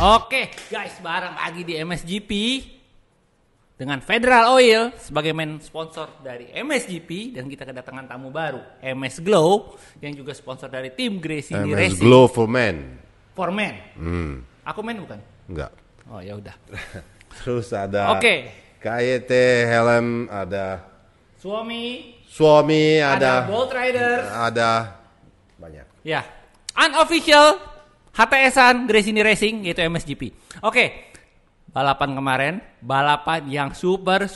Oke guys, bareng lagi di MSGP dengan Federal Oil sebagai main sponsor dari MSGP, dan kita kedatangan tamu baru, MS Glow, yang juga sponsor dari tim Gracie di MS Racing. Glow for Men. For Men. Aku men bukan? Enggak. Oh ya udah. Terus ada KYT helm, ada suami, ada Bolt Rider, ada banyak. ya, unofficial HTS-an Gracie Racing, yaitu MSGP. Oke, balapan kemarin, balapan yang super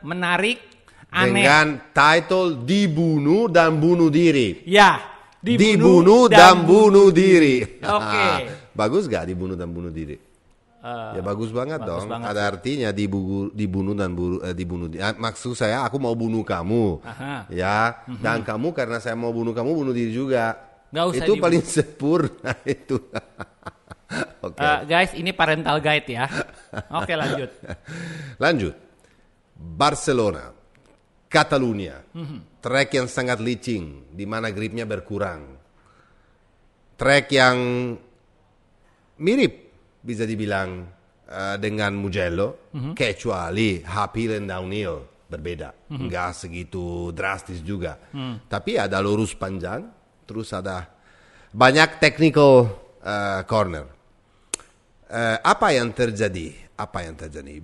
menarik, aneh. Dengan title dibunuh dan bunuh diri. Ya, dibunuh dan bunuh diri. Oke. Bagus gak dibunuh dan bunuh diri? Ya bagus banget bagus dong. banget Ada artinya dibunuh dan dibunuh. Maksud saya aku mau bunuh kamu. Aha. Ya, dan kamu karena saya mau bunuh kamu bunuh diri juga. Nggak usah itu paling sempurna itu. Guys, ini parental guide ya. Oke, lanjut. Lanjut. Barcelona, Catalunya. Trek yang sangat licin, di mana gripnya berkurang. Trek yang mirip, bisa dibilang, dengan Mugello, kecuali uphill and downhill berbeda. Nggak segitu drastis juga. Tapi ada lurus panjang, terus ada banyak technical corner. Apa yang terjadi?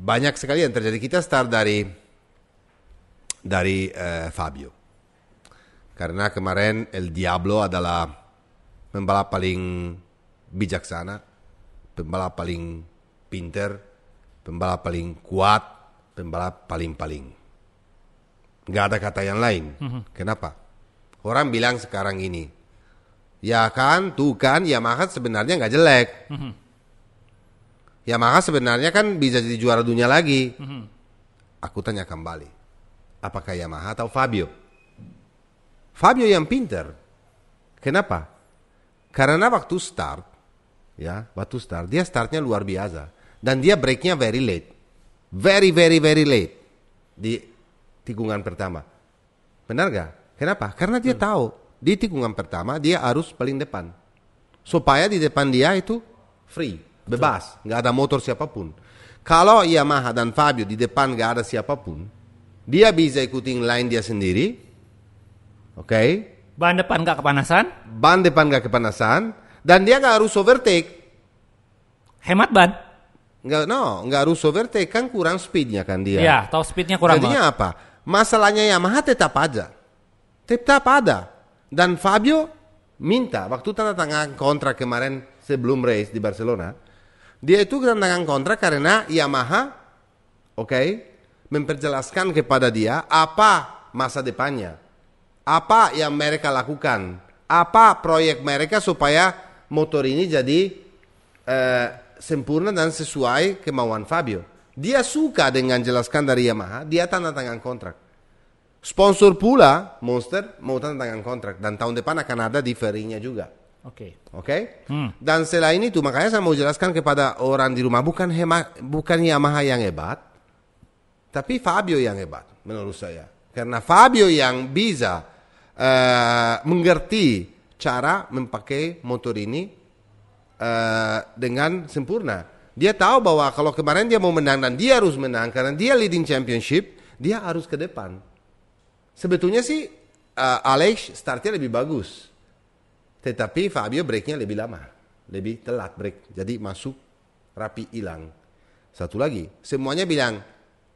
Banyak sekali yang terjadi. Kita start dari Fabio. Karena kemarin El Diablo adalah pembalap paling bijaksana, pembalap paling pinter, pembalap paling kuat, pembalap paling. Nggak ada kata yang lain. Kenapa? Orang bilang sekarang ini, ya kan, tuh kan, Yamaha sebenarnya nggak jelek. Yamaha sebenarnya kan bisa jadi juara dunia lagi. Aku tanya kembali, apakah Yamaha atau Fabio? Fabio yang pinter. Kenapa? Karena waktu start, dia startnya luar biasa. Dan dia breaknya very late. Very late. Di tikungan pertama. Benar gak? Kenapa? Karena dia tahu di tikungan pertama dia harus paling depan. Supaya di depan dia itu free, bebas, nggak ada motor siapapun. Kalau Yamaha dan Fabio di depan nggak ada siapapun, dia bisa ikutin line dia sendiri. Oke? Ban depan nggak kepanasan, dan dia nggak harus overtake. Hemat ban. Nggak harus overtake, kan kurang speednya kan dia. Ya, tahu speednya kurang. Jadinya apa? Masalahnya Yamaha tetap ada. Dan Fabio minta, waktu tanda tangan kontrak kemarin sebelum race di Barcelona, dia itu tanda tangan kontrak karena Yamaha, memperjelaskan kepada dia apa masa depannya, apa yang mereka lakukan, apa proyek mereka supaya motor ini jadi sempurna dan sesuai kemauan Fabio. Dia suka dengan jelaskan dari Yamaha, dia tanda tangan kontrak. Sponsor pula, Monster, mau tanda tangan kontrak. Dan tahun depan akan ada di Ferry-nya juga. Oke? Dan selain itu, makanya saya mau jelaskan kepada orang di rumah, bukan Yamaha yang hebat, tapi Fabio yang hebat, menurut saya. Karena Fabio yang bisa mengerti cara memakai motor ini dengan sempurna. Dia tahu bahwa kalau kemarin dia mau menang, dan dia harus menang, karena dia leading championship, dia harus ke depan. Sebetulnya sih Alex startnya lebih bagus, tetapi Fabio breaknya lebih lama, lebih telat break, jadi masuk rapi hilang. Satu lagi, semuanya bilang,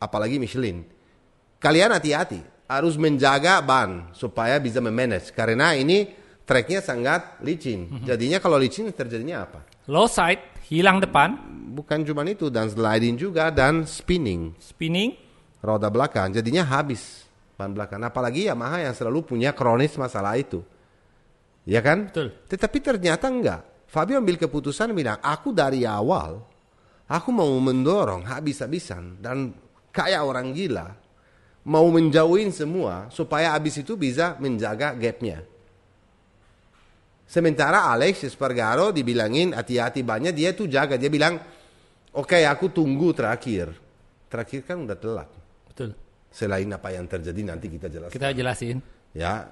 apalagi Michelin, kalian hati-hati, harus menjaga ban supaya bisa memanage, karena ini tracknya sangat licin. Jadinya kalau licin terjadinya apa? Low side, hilang depan. Bukan cuma itu, dan sliding juga, dan spinning, roda belakang, jadinya habis ban belakang. Apalagi Yamaha yang selalu punya kronis masalah itu. Ya kan? Betul. Tetapi ternyata enggak. Fabio ambil keputusan bilang, aku dari awal, aku mau mendorong habis-habisan. Dan kayak orang gila, mau menjauhin semua, supaya habis itu bisa menjaga gapnya. Sementara Alex Espargaro dibilangin hati-hati banyak, dia tuh jaga. Dia bilang, oke, aku tunggu terakhir. Terakhir kan udah telat. Betul. Selain apa yang terjadi nanti kita jelasin. Ya.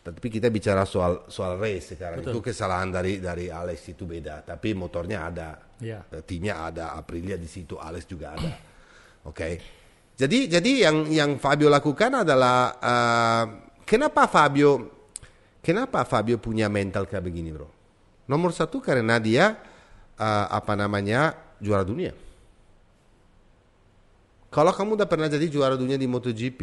Tapi kita bicara soal race sekarang. Betul. Itu kesalahan dari Alex itu beda. Tapi motornya ada, Ya. timnya ada, Aprilia di situ, Alex juga ada. Oke. Jadi yang Fabio lakukan adalah kenapa Fabio punya mental kayak begini, bro? Nomor satu karena dia juara dunia. Kalau kamu udah pernah jadi juara dunia di MotoGP,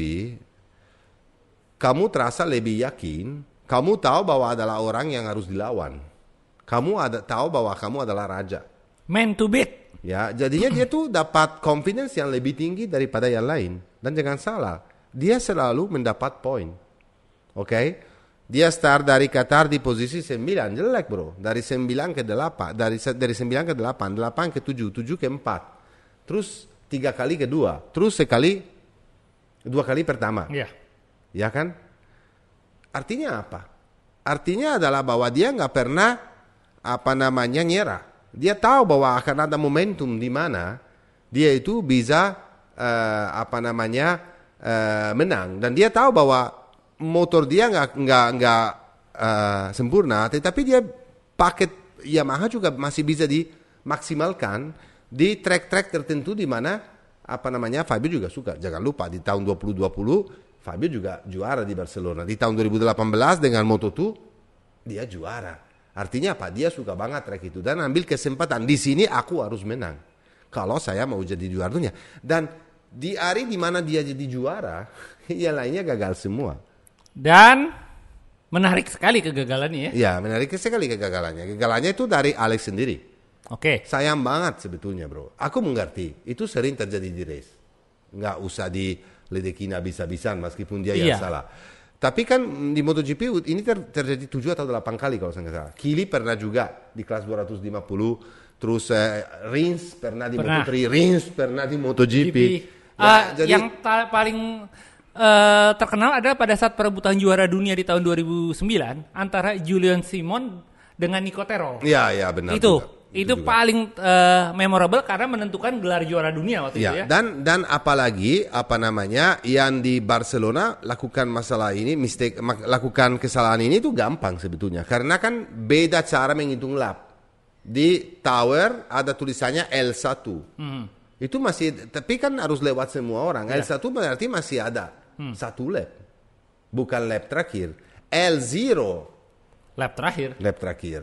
kamu terasa lebih yakin, kamu tahu bahwa adalah orang yang harus dilawan. Kamu tahu bahwa kamu adalah raja. Man to beat. Ya, jadinya dia tuh dapat confidence yang lebih tinggi daripada yang lain. Dan jangan salah, dia selalu mendapat poin. Oke? Dia start dari Qatar di posisi 9, jelek bro. Dari 9 ke 8, dari 9 ke 8, 8 ke 7, 7 ke 4. Terus 3 kali ke 2, terus 2 kali pertama. Iya. Ya kan? Artinya apa? Artinya adalah bahwa dia nggak pernah nyerah. Dia tahu bahwa akan ada momentum di mana dia itu bisa menang, dan dia tahu bahwa motor dia nggak sempurna, tetapi dia paket Yamaha juga masih bisa dimaksimalkan di track-track tertentu di mana Fabio juga suka. Jangan lupa di tahun 2020 Fabio juga juara di Barcelona. Di tahun 2018 dengan Moto2 dia juara. Artinya apa? Dia suka banget track itu dan ambil kesempatan. Di sini aku harus menang kalau saya mau jadi juara dunia. Dan di hari di mana dia jadi juara, yang lainnya gagal semua. Dan menarik sekali kegagalannya ya. Ya, menarik sekali kegagalannya. Kegagalannya itu dari Alex sendiri. Oke. Sayang banget sebetulnya, bro. Aku mengerti. Itu sering terjadi di race. Nggak usah diledekin habis-habisan meskipun dia yang salah. Tapi kan di MotoGP ini terjadi 7 atau 8 kali kalau saya nggak salah. Kili pernah juga di kelas 250. Terus Rins pernah di Moto3. Rins pernah di MotoGP. Jadi yang paling terkenal adalah pada saat perebutan juara dunia di tahun 2009 antara Julian Simon dengan Nico Terol. Iya benar. Itu juga paling memorable karena menentukan gelar juara dunia waktu itu ya. Dan apalagi yang di Barcelona lakukan masalah ini, lakukan kesalahan ini itu gampang sebetulnya karena kan beda cara menghitung lap. Di tower ada tulisannya L1. Itu masih, tapi kan harus lewat semua orang. L1 berarti masih ada satu lap, bukan lap terakhir. L0 lap terakhir.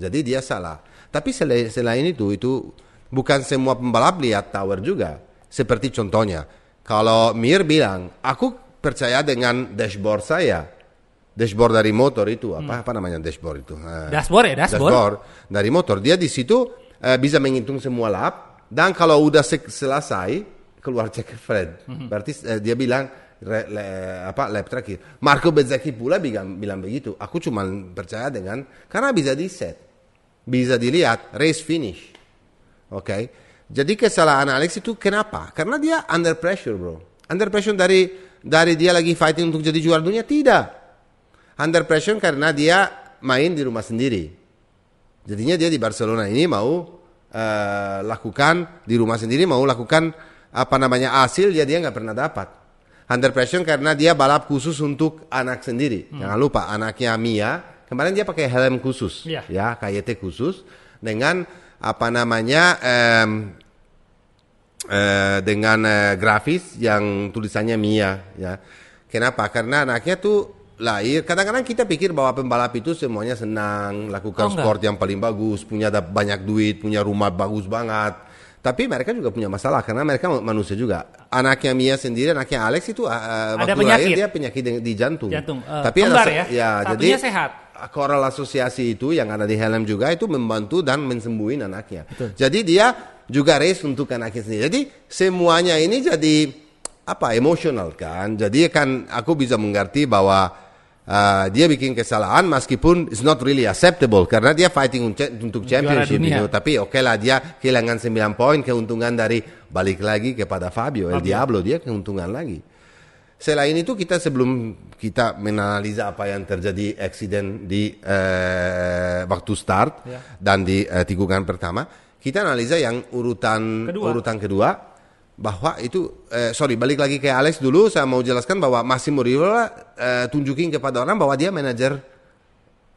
Jadi dia salah. Tapi selain itu bukan semua pembalap lihat tower juga. Seperti contohnya, kalau Mir bilang, aku percaya dengan dashboard saya. Dashboard dari motor itu apa namanya dashboard itu? Dashboard dari motor. Dia di situ bisa menghitung semua lap. Dan kalau udah selesai keluar checkered, berarti dia bilang lap terakhir. Marco Bezzecchi pula bilang begitu. Aku cuma percaya dengan karena bisa di set, bisa dilihat race finish. Oke. Jadi kesalahan Alex itu kenapa? Karena dia under pressure, bro. Under pressure dari dia lagi fighting untuk jadi juara dunia, tidak. Under pressure karena dia main di rumah sendiri. Jadinya dia di Barcelona ini mau lakukan di rumah sendiri, mau lakukan hasil dia nggak pernah dapat. Under pressure karena dia balap khusus untuk anak sendiri. Jangan lupa anaknya Mia kemarin dia pakai helm khusus, ya KYT khusus dengan dengan grafis yang tulisannya Mia, ya. Kenapa? Karena anaknya tuh lahir. Kadang-kadang kita pikir bahwa pembalap itu semuanya senang, lakukan sport yang paling bagus, punya banyak duit, punya rumah bagus banget. Tapi mereka juga punya masalah karena mereka manusia juga. Anaknya Mia sendiri, anaknya Alex itu waktu lahir dia penyakit di jantung. Tapi kembar jadi sehat. Koral asosiasi itu yang ada di helm juga itu membantu dan mensembuhin anaknya. Betul. Jadi dia juga race untuk anaknya sendiri. Jadi semuanya ini jadi emosional kan. Jadi kan aku bisa mengerti bahwa dia bikin kesalahan meskipun it's not really acceptable karena dia fighting untuk championship itu. Tapi oke lah dia kehilangan 9 poin keuntungan dari balik lagi kepada Fabio El Diablo, dia keuntungan lagi. Selain itu sebelum kita menganalisa apa yang terjadi accident di waktu start dan di tikungan pertama, kita analisa yang urutan kedua bahwa itu balik lagi ke Alex dulu, saya mau jelaskan bahwa Massimo Rivola tunjukin kepada orang bahwa dia manajer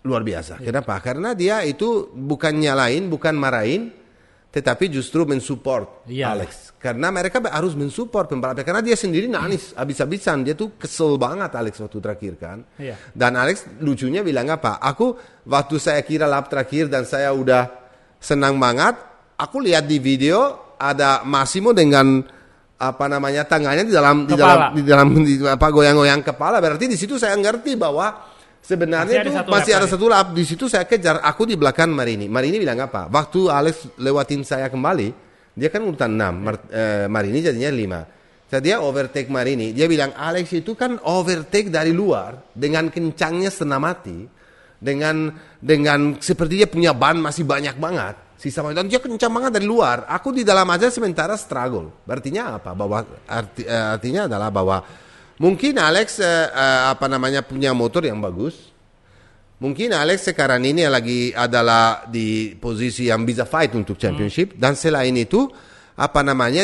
luar biasa. Kenapa? Karena dia itu bukan nyalain, bukan marahin, tetapi justru mensupport Alex. Karena mereka harus mensupport pembalapnya. Karena dia sendiri nangis habis-habisan. Dia tuh kesel banget Alex waktu terakhir kan. Dan Alex lucunya bilang apa? Waktu saya kira lap terakhir dan saya udah senang banget. Aku lihat di video ada Massimo dengan tangannya di dalam goyang-goyang kepala. Berarti di situ saya ngerti bahwa sebenarnya masih ada satu lap. Di situ saya kejar, aku di belakang Marini. Marini bilang apa? Waktu Alex lewatin saya kembali, dia kan urutan 6, Marini jadinya 5. Jadi dia overtake Marini. Dia bilang Alex itu kan overtake dari luar dengan kencangnya setengah mati, dengan seperti dia punya ban masih banyak banget. Dan dia kencang banget dari luar. Aku di dalam aja sementara struggle. Artinya apa? Artinya adalah bahwa mungkin Alex punya motor yang bagus. Mungkin Alex sekarang ini lagi adalah di posisi yang bisa fight untuk championship. Dan selain itu,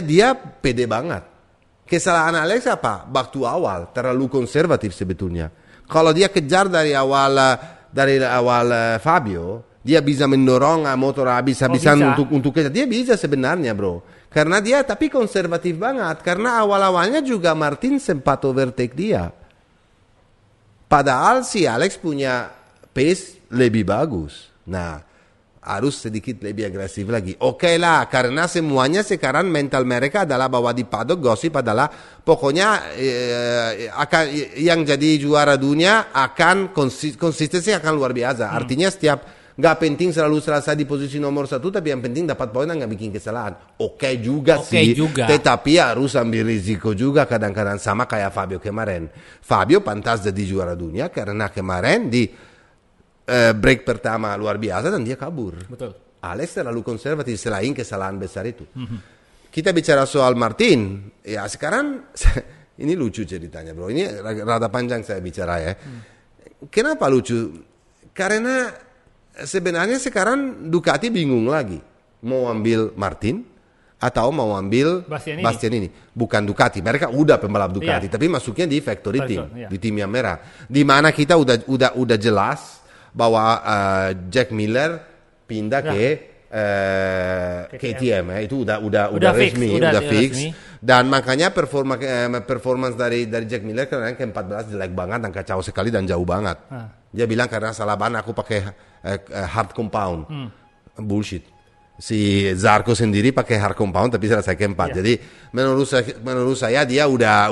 dia pede banget. Kesalahan Alex apa? Waktu awal, terlalu konservatif sebetulnya. Kalau dia kejar dari awal Fabio, dia bisa mendorong motor habis-habisan untuk kejar. Dia bisa sebenarnya bro. Karena dia tapi konservatif banget. Karena awal-awalnya juga Martin sempat overtake dia. Padahal si Alex punya pace lebih bagus. Nah, harus sedikit lebih agresif lagi. Oke lah, karena semuanya sekarang mental mereka adalah bahwa di paddock gosip adalah pokoknya akan yang jadi juara dunia akan konsistensi akan luar biasa. Artinya nggak penting selalu selesai di posisi nomor 1, tapi yang penting dapat poin dan nggak bikin kesalahan. Oke juga. Tetapi harus ambil risiko juga kadang-kadang, sama kayak Fabio kemarin. Fabio pantas jadi juara dunia karena kemarin di break pertama luar biasa dan dia kabur. Betul. Alex terlalu konservatif selain kesalahan besar itu. Kita bicara soal Martin, ya sekarang ini lucu ceritanya bro. Ini rada panjang saya bicara ya. Kenapa lucu? Karena sebenarnya sekarang Ducati bingung lagi mau ambil Martin atau mau ambil Bastianini. Bukan Ducati, mereka udah pembalap Ducati, tapi masuknya di factory team, di tim yang merah. Di mana kita udah jelas bahwa Jack Miller pindah ke KTM ya. Itu udah resmi, udah fix. Dan makanya performance dari Jack Miller karena ke-14 jelek banget dan kacau sekali dan jauh banget. Dia bilang karena salah ban aku pakai hard compound. Bullshit. Si Zarco sendiri pakai hard compound tapi selesai ke-4. Jadi menurut saya dia udah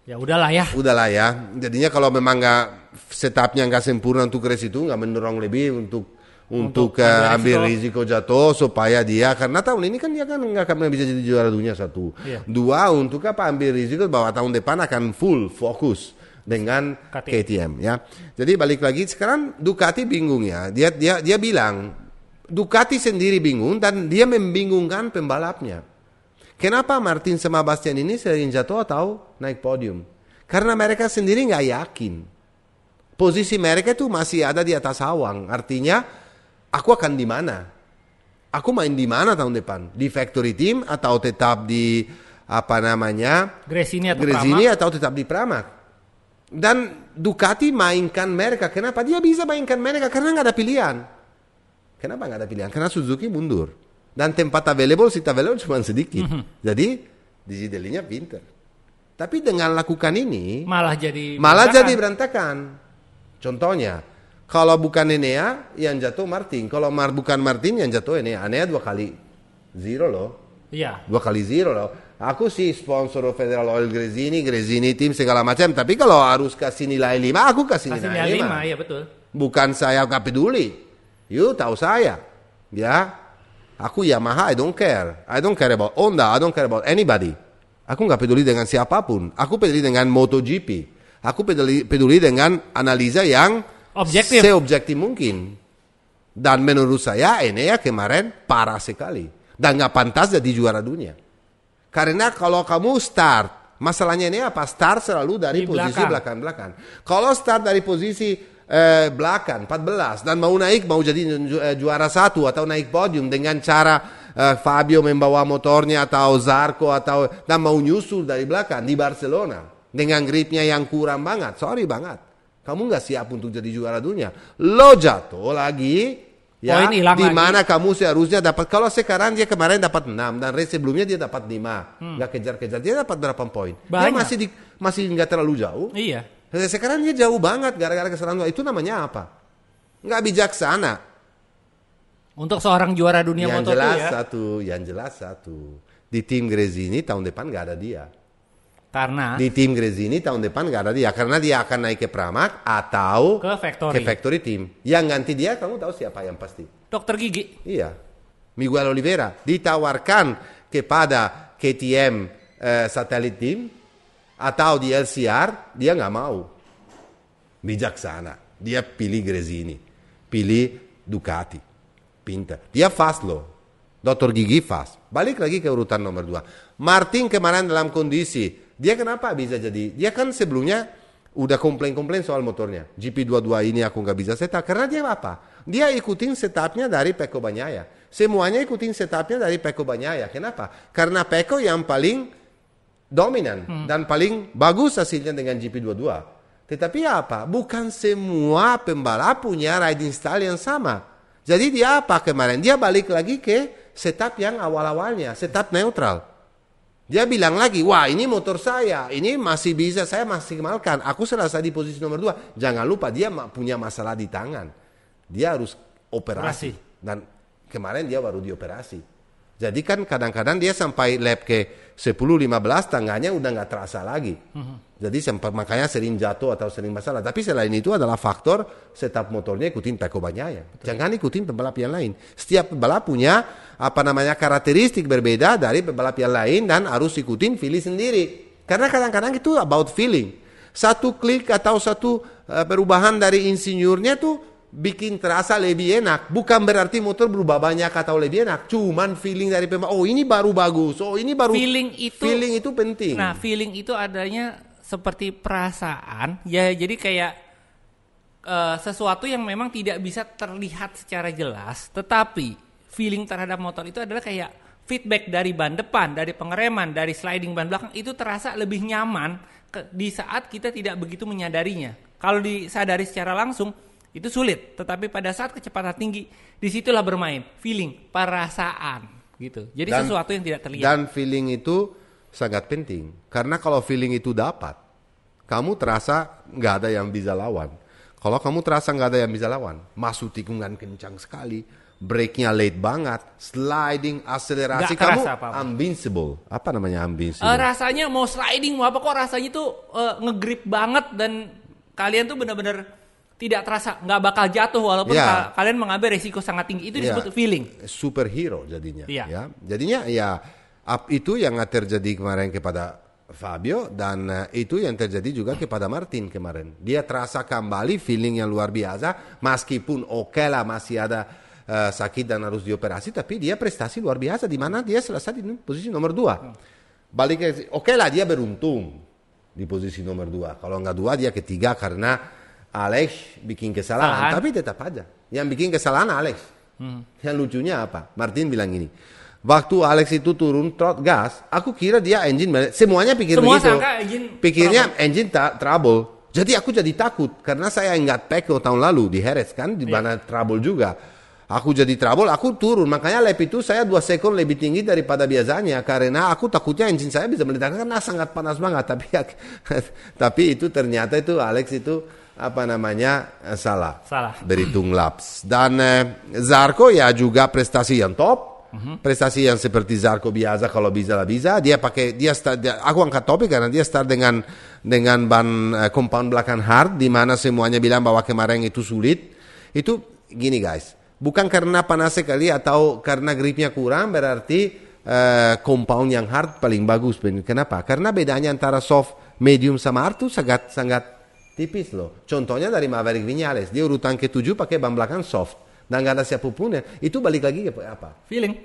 ya udahlah ya. Jadinya kalau memang setupnya nggak sempurna untuk race itu, nggak mendorong lebih untuk ambil risiko jatuh supaya dia, karena tahun ini kan dia kan nggak akan bisa jadi juara dunia 1. 2, untuk apa ambil risiko bahwa tahun depan akan full fokus dengan KTM ya. Jadi balik lagi sekarang Ducati bingung ya. Dia bilang Ducati sendiri bingung dan dia membingungkan pembalapnya. Kenapa Martin sama Bastianini sering jatuh atau naik podium? Karena mereka sendiri nggak yakin. Posisi mereka itu masih ada di atas awang. Artinya, aku akan di mana? Aku main di mana tahun depan? Di factory team atau tetap di Gresini atau tetap di Pramac? Dan Ducati mainkan mereka. Kenapa dia bisa mainkan mereka? Karena nggak ada pilihan. Kenapa nggak ada pilihan? Karena Suzuki mundur. Dan seat available cuma sedikit. Jadi Desiderlinya pinter. Tapi dengan lakukan ini malah jadi berantakan. Contohnya, kalau bukan Enea yang jatuh Martin, kalau bukan Martin yang jatuh Enea 2 kali zero loh. Iya. 2 kali zero loh. Aku sih sponsor Federal Oil Gresini tim segala macam, tapi kalau harus kasih nilai 5, aku kasih nilai 5. Iya betul. Bukan saya nggak peduli. You tahu saya. Ya. Aku Yamaha, I don't care. I don't care about Honda, I don't care about anybody. Aku nggak peduli dengan siapapun. Aku peduli dengan MotoGP. Aku peduli dengan analisa yang seobjektif mungkin. Dan menurut saya Enea kemarin parah sekali. Dan nggak pantas jadi juara dunia. Karena kalau kamu start, masalahnya Enea apa? Start selalu dari posisi belakang-belakang. Kalau start dari posisi belakang 14 dan mau jadi juara 1 atau naik podium dengan cara Fabio membawa motornya atau Zarco atau dan mau nyusul dari belakang di Barcelona dengan gripnya yang kurang banget. Sorry banget. Kamu nggak siap untuk jadi juara dunia. Lo jatuh lagi. Ya, di mana kamu seharusnya dapat, kalau sekarang dia kemarin dapat 6 dan race sebelumnya dia dapat 5. Nggak kejar-kejar, dia dapat berapa poin? Dia masih nggak terlalu jauh. Iya. Sekarang dia jauh banget gara-gara kesalahan. Itu namanya apa? Nggak bijaksana. Untuk seorang juara dunia Moto2 ya. Yang jelas satu. Di tim Gresini tahun depan nggak ada dia. Karena di tim Gresini tahun depan nggak ada dia, karena dia akan naik ke Pramac atau ke factory team. Yang ganti dia kamu tahu siapa yang pasti? Dokter gigi. Iya, Miguel Oliveira ditawarkan kepada KTM Satellite Team atau di LCR, dia nggak mau. Bijaksana, dia pilih Gresini, pilih Ducati, pintar. Dia fast loh, Dokter gigi fast. Balik lagi ke urutan nomor 2. Martin kemarin dalam kondisi dia kenapa bisa jadi? Dia kan sebelumnya udah komplain soal motornya. GP22 ini aku nggak bisa setup. Karena dia apa? Dia ikutin setupnya dari Pecco Bagnaia. Semuanya ikutin setupnya dari Pecco Bagnaia. Kenapa? Karena Pecco yang paling dominan dan paling bagus hasilnya dengan GP22. Tetapi apa? Bukan semua pembalap punya riding style yang sama. Jadi dia apa kemarin? Dia balik lagi ke setup yang awal-awalnya, setup neutral. Dia bilang lagi, wah ini motor saya, ini masih bisa saya maksimalkan. Aku selesai di posisi nomor 2. Jangan lupa dia punya masalah di tangan. Dia harus operasi. Dan kemarin dia baru dioperasi. Jadi kan kadang-kadang dia sampai lap ke 10-15 tangannya udah nggak terasa lagi. Jadi makanya sering jatuh atau sering masalah. Tapi selain itu adalah faktor setup motornya ikutin Pecco Bagnaia. Jangan ikutin pembalap yang lain. Setiap pembalap punya karakteristik berbeda dari pembalap yang lain dan harus ikutin feeling sendiri. Karena kadang-kadang itu about feeling. Satu klik atau satu perubahan dari insinyurnya tuh bikin terasa lebih enak. Bukan berarti motor berubah banyak atau lebih enak. Cuman feeling dari pembalap. Oh ini baru bagus. Oh ini baru. Feeling itu penting. Nah feeling itu adanya seperti perasaan. Ya jadi kayak sesuatu yang memang tidak bisa terlihat secara jelas. Tetapi feeling terhadap motor itu adalah kayak feedback dari ban depan, dari pengereman, dari sliding ban belakang. Itu terasa lebih nyaman di saat kita tidak begitu menyadarinya. Kalau disadari secara langsung itu sulit, tetapi pada saat kecepatan tinggi disitulah bermain feeling, perasaan gitu. Jadi sesuatu yang tidak terlihat. Dan feeling itu sangat penting karena kalau feeling itu dapat, kamu terasa nggak ada yang bisa lawan. Kalau kamu terasa nggak ada yang bisa lawan, masuk tikungan kencang sekali, brake-nya late banget, sliding, akselerasi, kamu invincible. Apa namanya invincible? Rasanya mau sliding mau apa kok rasanya tuh ngegrip banget dan kalian tuh benar-benar tidak terasa, nggak bakal jatuh walaupun kalian mengambil resiko sangat tinggi. Itu disebut feeling. Superhero jadinya. Ya. Jadinya itu yang terjadi kemarin kepada Fabio dan itu yang terjadi juga kepada Martin kemarin. Dia terasa kembali feeling yang luar biasa meskipun lah masih ada sakit dan harus dioperasi, tapi dia prestasi luar biasa di mana dia selesai di posisi nomor 2. Balik lah dia beruntung di posisi nomor 2. Kalau nggak 2 dia ketiga karena Alex bikin kesalahan, tapi tetap aja. Yang bikin kesalahan Alex. Yang lucunya apa? Martin bilang gini, waktu Alex itu turun trot gas, aku kira dia engine, semuanya pikir begitu. Pikirnya engine trouble. Jadi aku jadi takut, karena saya ingat Pecco tahun lalu di Jerez kan, di mana trouble juga. Aku jadi trouble, aku turun. Makanya lap itu saya 2 sekon lebih tinggi daripada biasanya. Karena aku takutnya engine saya bisa meledak, karena sangat panas banget. Tapi itu ternyata itu Alex itu salah. Berhitung laps. Dan Zarco ya juga prestasi yang top. Prestasi yang seperti Zarco biasa, kalau bisa. Aku angkat topik karena dia start dengan ban compound belakang hard, di mana semuanya bilang bahwa kemarin itu sulit. Itu gini guys, bukan karena panas sekali atau karena gripnya kurang berarti compound yang hard paling bagus. Kenapa? Karena bedanya antara soft, medium sama hard itu sangat tipis loh. Contohnya dari Maverick Viñales, dia urutan ke-7 pakai ban belakang soft dan nggak ada siapapun. Itu balik lagi ke apa? Feeling.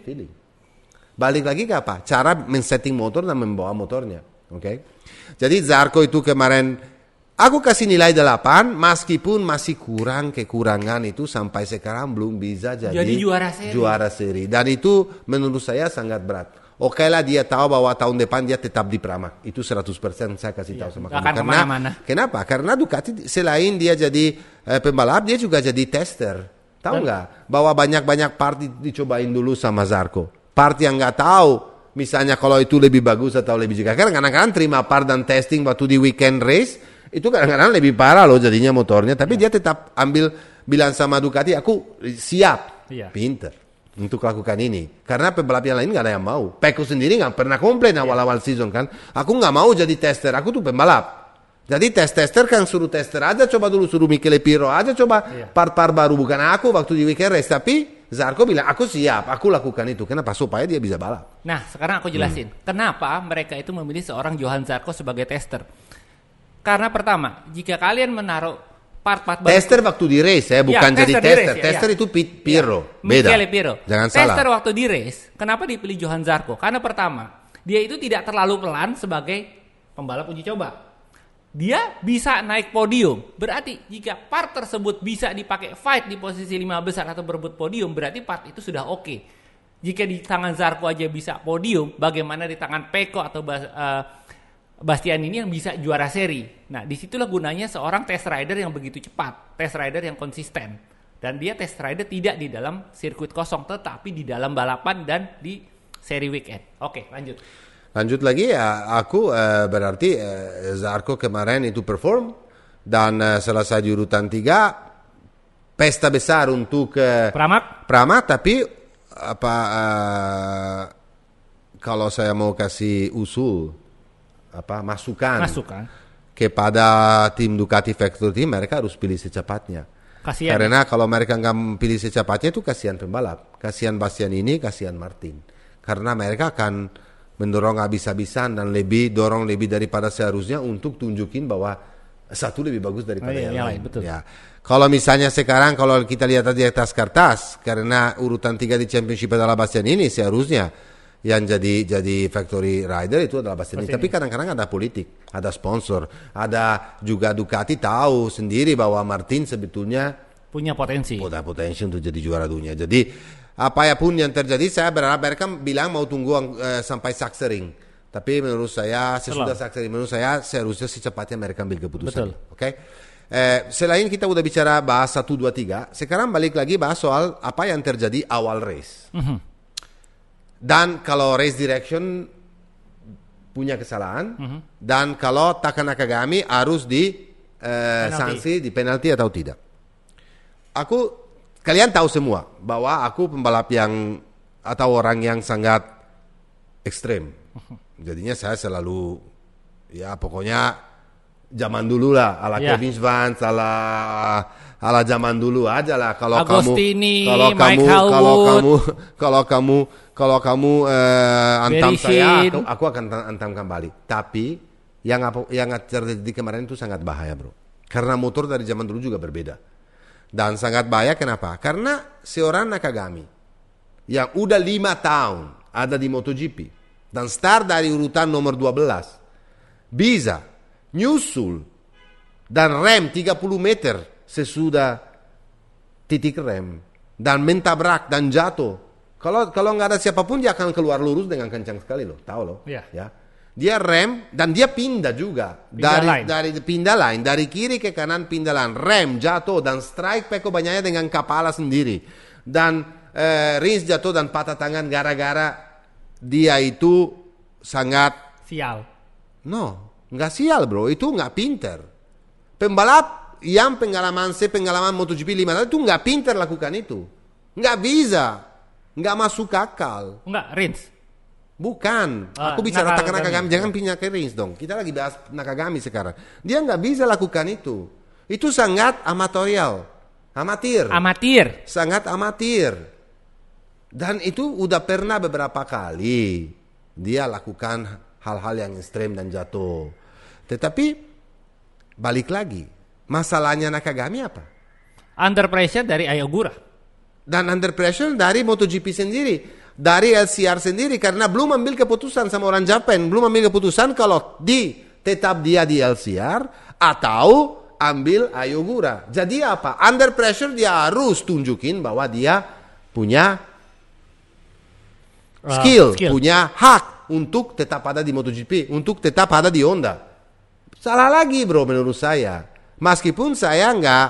Balik lagi ke apa? Cara men-setting motor dan membawa motornya. Oke. Jadi Zarco itu kemarin Aku kasih nilai 8, meskipun masih kurang, kekurangan itu sampai sekarang belum bisa jadi juara seri. Dan itu menurut saya sangat berat. Oke lah dia tahu bahwa tahun depan dia tetap di Pramac. Itu 100% saya kasih tahu sama kamu. Karena kenapa? Karena Ducati selain dia jadi pembalap, dia juga jadi tester. Tahu nggak? Bahwa banyak-banyak part dicobain dulu sama Zarco. Part yang nggak tahu. Misalnya kalau itu lebih bagus atau lebih juga. Karena kadang-kadang terima part dan testing waktu di weekend race. Itu kadang-kadang lebih parah loh jadinya motornya. Tapi dia tetap bilang sama Ducati, aku siap. Pinter untuk lakukan ini. Karena pembalap yang lain gak ada yang mau. Pecco sendiri gak pernah komplain awal-awal season kan. Aku gak mau jadi tester, aku tuh pembalap. Jadi tester kan suruh tester aja, coba dulu suruh Michele Pirro aja coba part-part baru. Bukan aku waktu di weekend race. Tapi Zarco bilang, aku siap, aku lakukan itu. Kenapa? Supaya dia bisa balap. Nah sekarang aku jelasin. Kenapa mereka itu memilih seorang Johann Zarco sebagai tester. Karena pertama, jika kalian menaruh part-part baru, tester waktu di race bukan jadi tester. Race, tester itu Pirro, beda. Michele Pirro. Jangan salah. Tester waktu di race, kenapa dipilih Johann Zarco? Karena pertama, dia itu tidak terlalu pelan sebagai pembalap uji coba. Dia bisa naik podium. Berarti jika part tersebut bisa dipakai fight di posisi 5 besar atau berebut podium, berarti part itu sudah oke. Jika di tangan Zarco aja bisa podium, bagaimana di tangan Pecco atau Bastian ini yang bisa juara seri. Nah, disitulah gunanya seorang test rider yang begitu cepat, test rider yang konsisten. Dan dia test rider tidak di dalam sirkuit kosong, tetapi di dalam balapan dan di seri weekend. Oke, lanjut. Lanjut lagi ya, aku berarti Zarco kemarin itu perform dan selesai di urutan 3, pesta besar untuk Pramac, tapi kalau saya mau kasih usul masukan kepada tim Ducati Factory Team, mereka harus pilih secepatnya. Kasian. Karena kalau mereka nggak pilih secepatnya itu kasihan pembalap, kasihan Bastian ini, kasihan Martin. Karena mereka akan mendorong habis-habisan dan dorong lebih daripada seharusnya untuk tunjukin bahwa satu lebih bagus daripada yang lain. Betul. Ya. Kalau misalnya sekarang kalau kita lihat di atas kertas, karena urutan 3 di Championship adalah Bastian ini seharusnya. Yang jadi factory rider itu adalah Bastian. Tapi kadang-kadang ada politik, ada sponsor, ada juga Ducati tahu sendiri bahwa Martin sebetulnya punya potensi untuk jadi juara dunia. Jadi apapun yang terjadi, saya berharap mereka bilang mau tunggu sampai Sachsenring. Tapi menurut saya sesudah Sachsenring, menurut saya seharusnya secepatnya mereka ambil keputusan. Oke. Selain kita udah bicara bahas 1, 2, 3, sekarang balik lagi bahas soal apa yang terjadi awal race. Dan kalau race direction punya kesalahan, dan kalau Taka Nakagami harus di sanksi, di penalti atau tidak. Kalian tahu semua bahwa aku pembalap atau orang yang sangat ekstrem. Jadinya saya selalu, ya pokoknya zaman dulu lah, ala Kevin Schwantz, ala zaman dulu aja lah. Kalau Agostini, Mike Howard, kalau kamu antam saya, aku akan antam kembali. Tapi yang terjadi kemarin itu sangat bahaya, bro. Karena motor dari zaman dulu juga berbeda. Dan sangat bahaya kenapa? Karena seorang Nakagami yang udah 5 tahun ada di MotoGP dan start dari urutan nomor 12 bisa nyusul dan rem 30 meter sesudah titik rem dan mentabrak dan jatuh. Kalau nggak ada siapapun dia akan keluar lurus dengan kencang sekali loh, tahu loh. Ya. Dia rem dan dia pindah juga dari pindah line dari kiri ke kanan, pindah line, rem jatuh dan strike Pecco Bagnaia dengan kepala sendiri dan Rins jatuh dan patah tangan gara-gara dia itu sangat sial. No, nggak sial bro, itu nggak pinter. Pembalap yang pengalaman MotoGP 5 tahun itu nggak pinter lakukan itu, nggak bisa. Nggak masuk akal. Enggak, Rins. Bukan. Aku bicara Taka Nakagami. Jangan pindah ke Rins dong. Kita lagi bahas Nakagami sekarang. Dia nggak bisa lakukan itu. Itu sangat amatir. Sangat amatir. Dan itu udah pernah beberapa kali dia lakukan hal-hal yang ekstrem dan jatuh. Tetapi balik lagi. Masalahnya Nakagami apa? Under pressure dari Ayogura. Dan under pressure dari MotoGP sendiri, dari LCR sendiri, karena belum ambil keputusan sama orang Jepang, belum ambil keputusan kalau di tetap dia di LCR atau ambil Ayogura. Jadi apa? Under pressure dia harus tunjukin bahwa dia punya skill, punya hak untuk tetap ada di MotoGP, untuk tetap ada di Honda. Salah lagi bro menurut saya. Meskipun saya nggak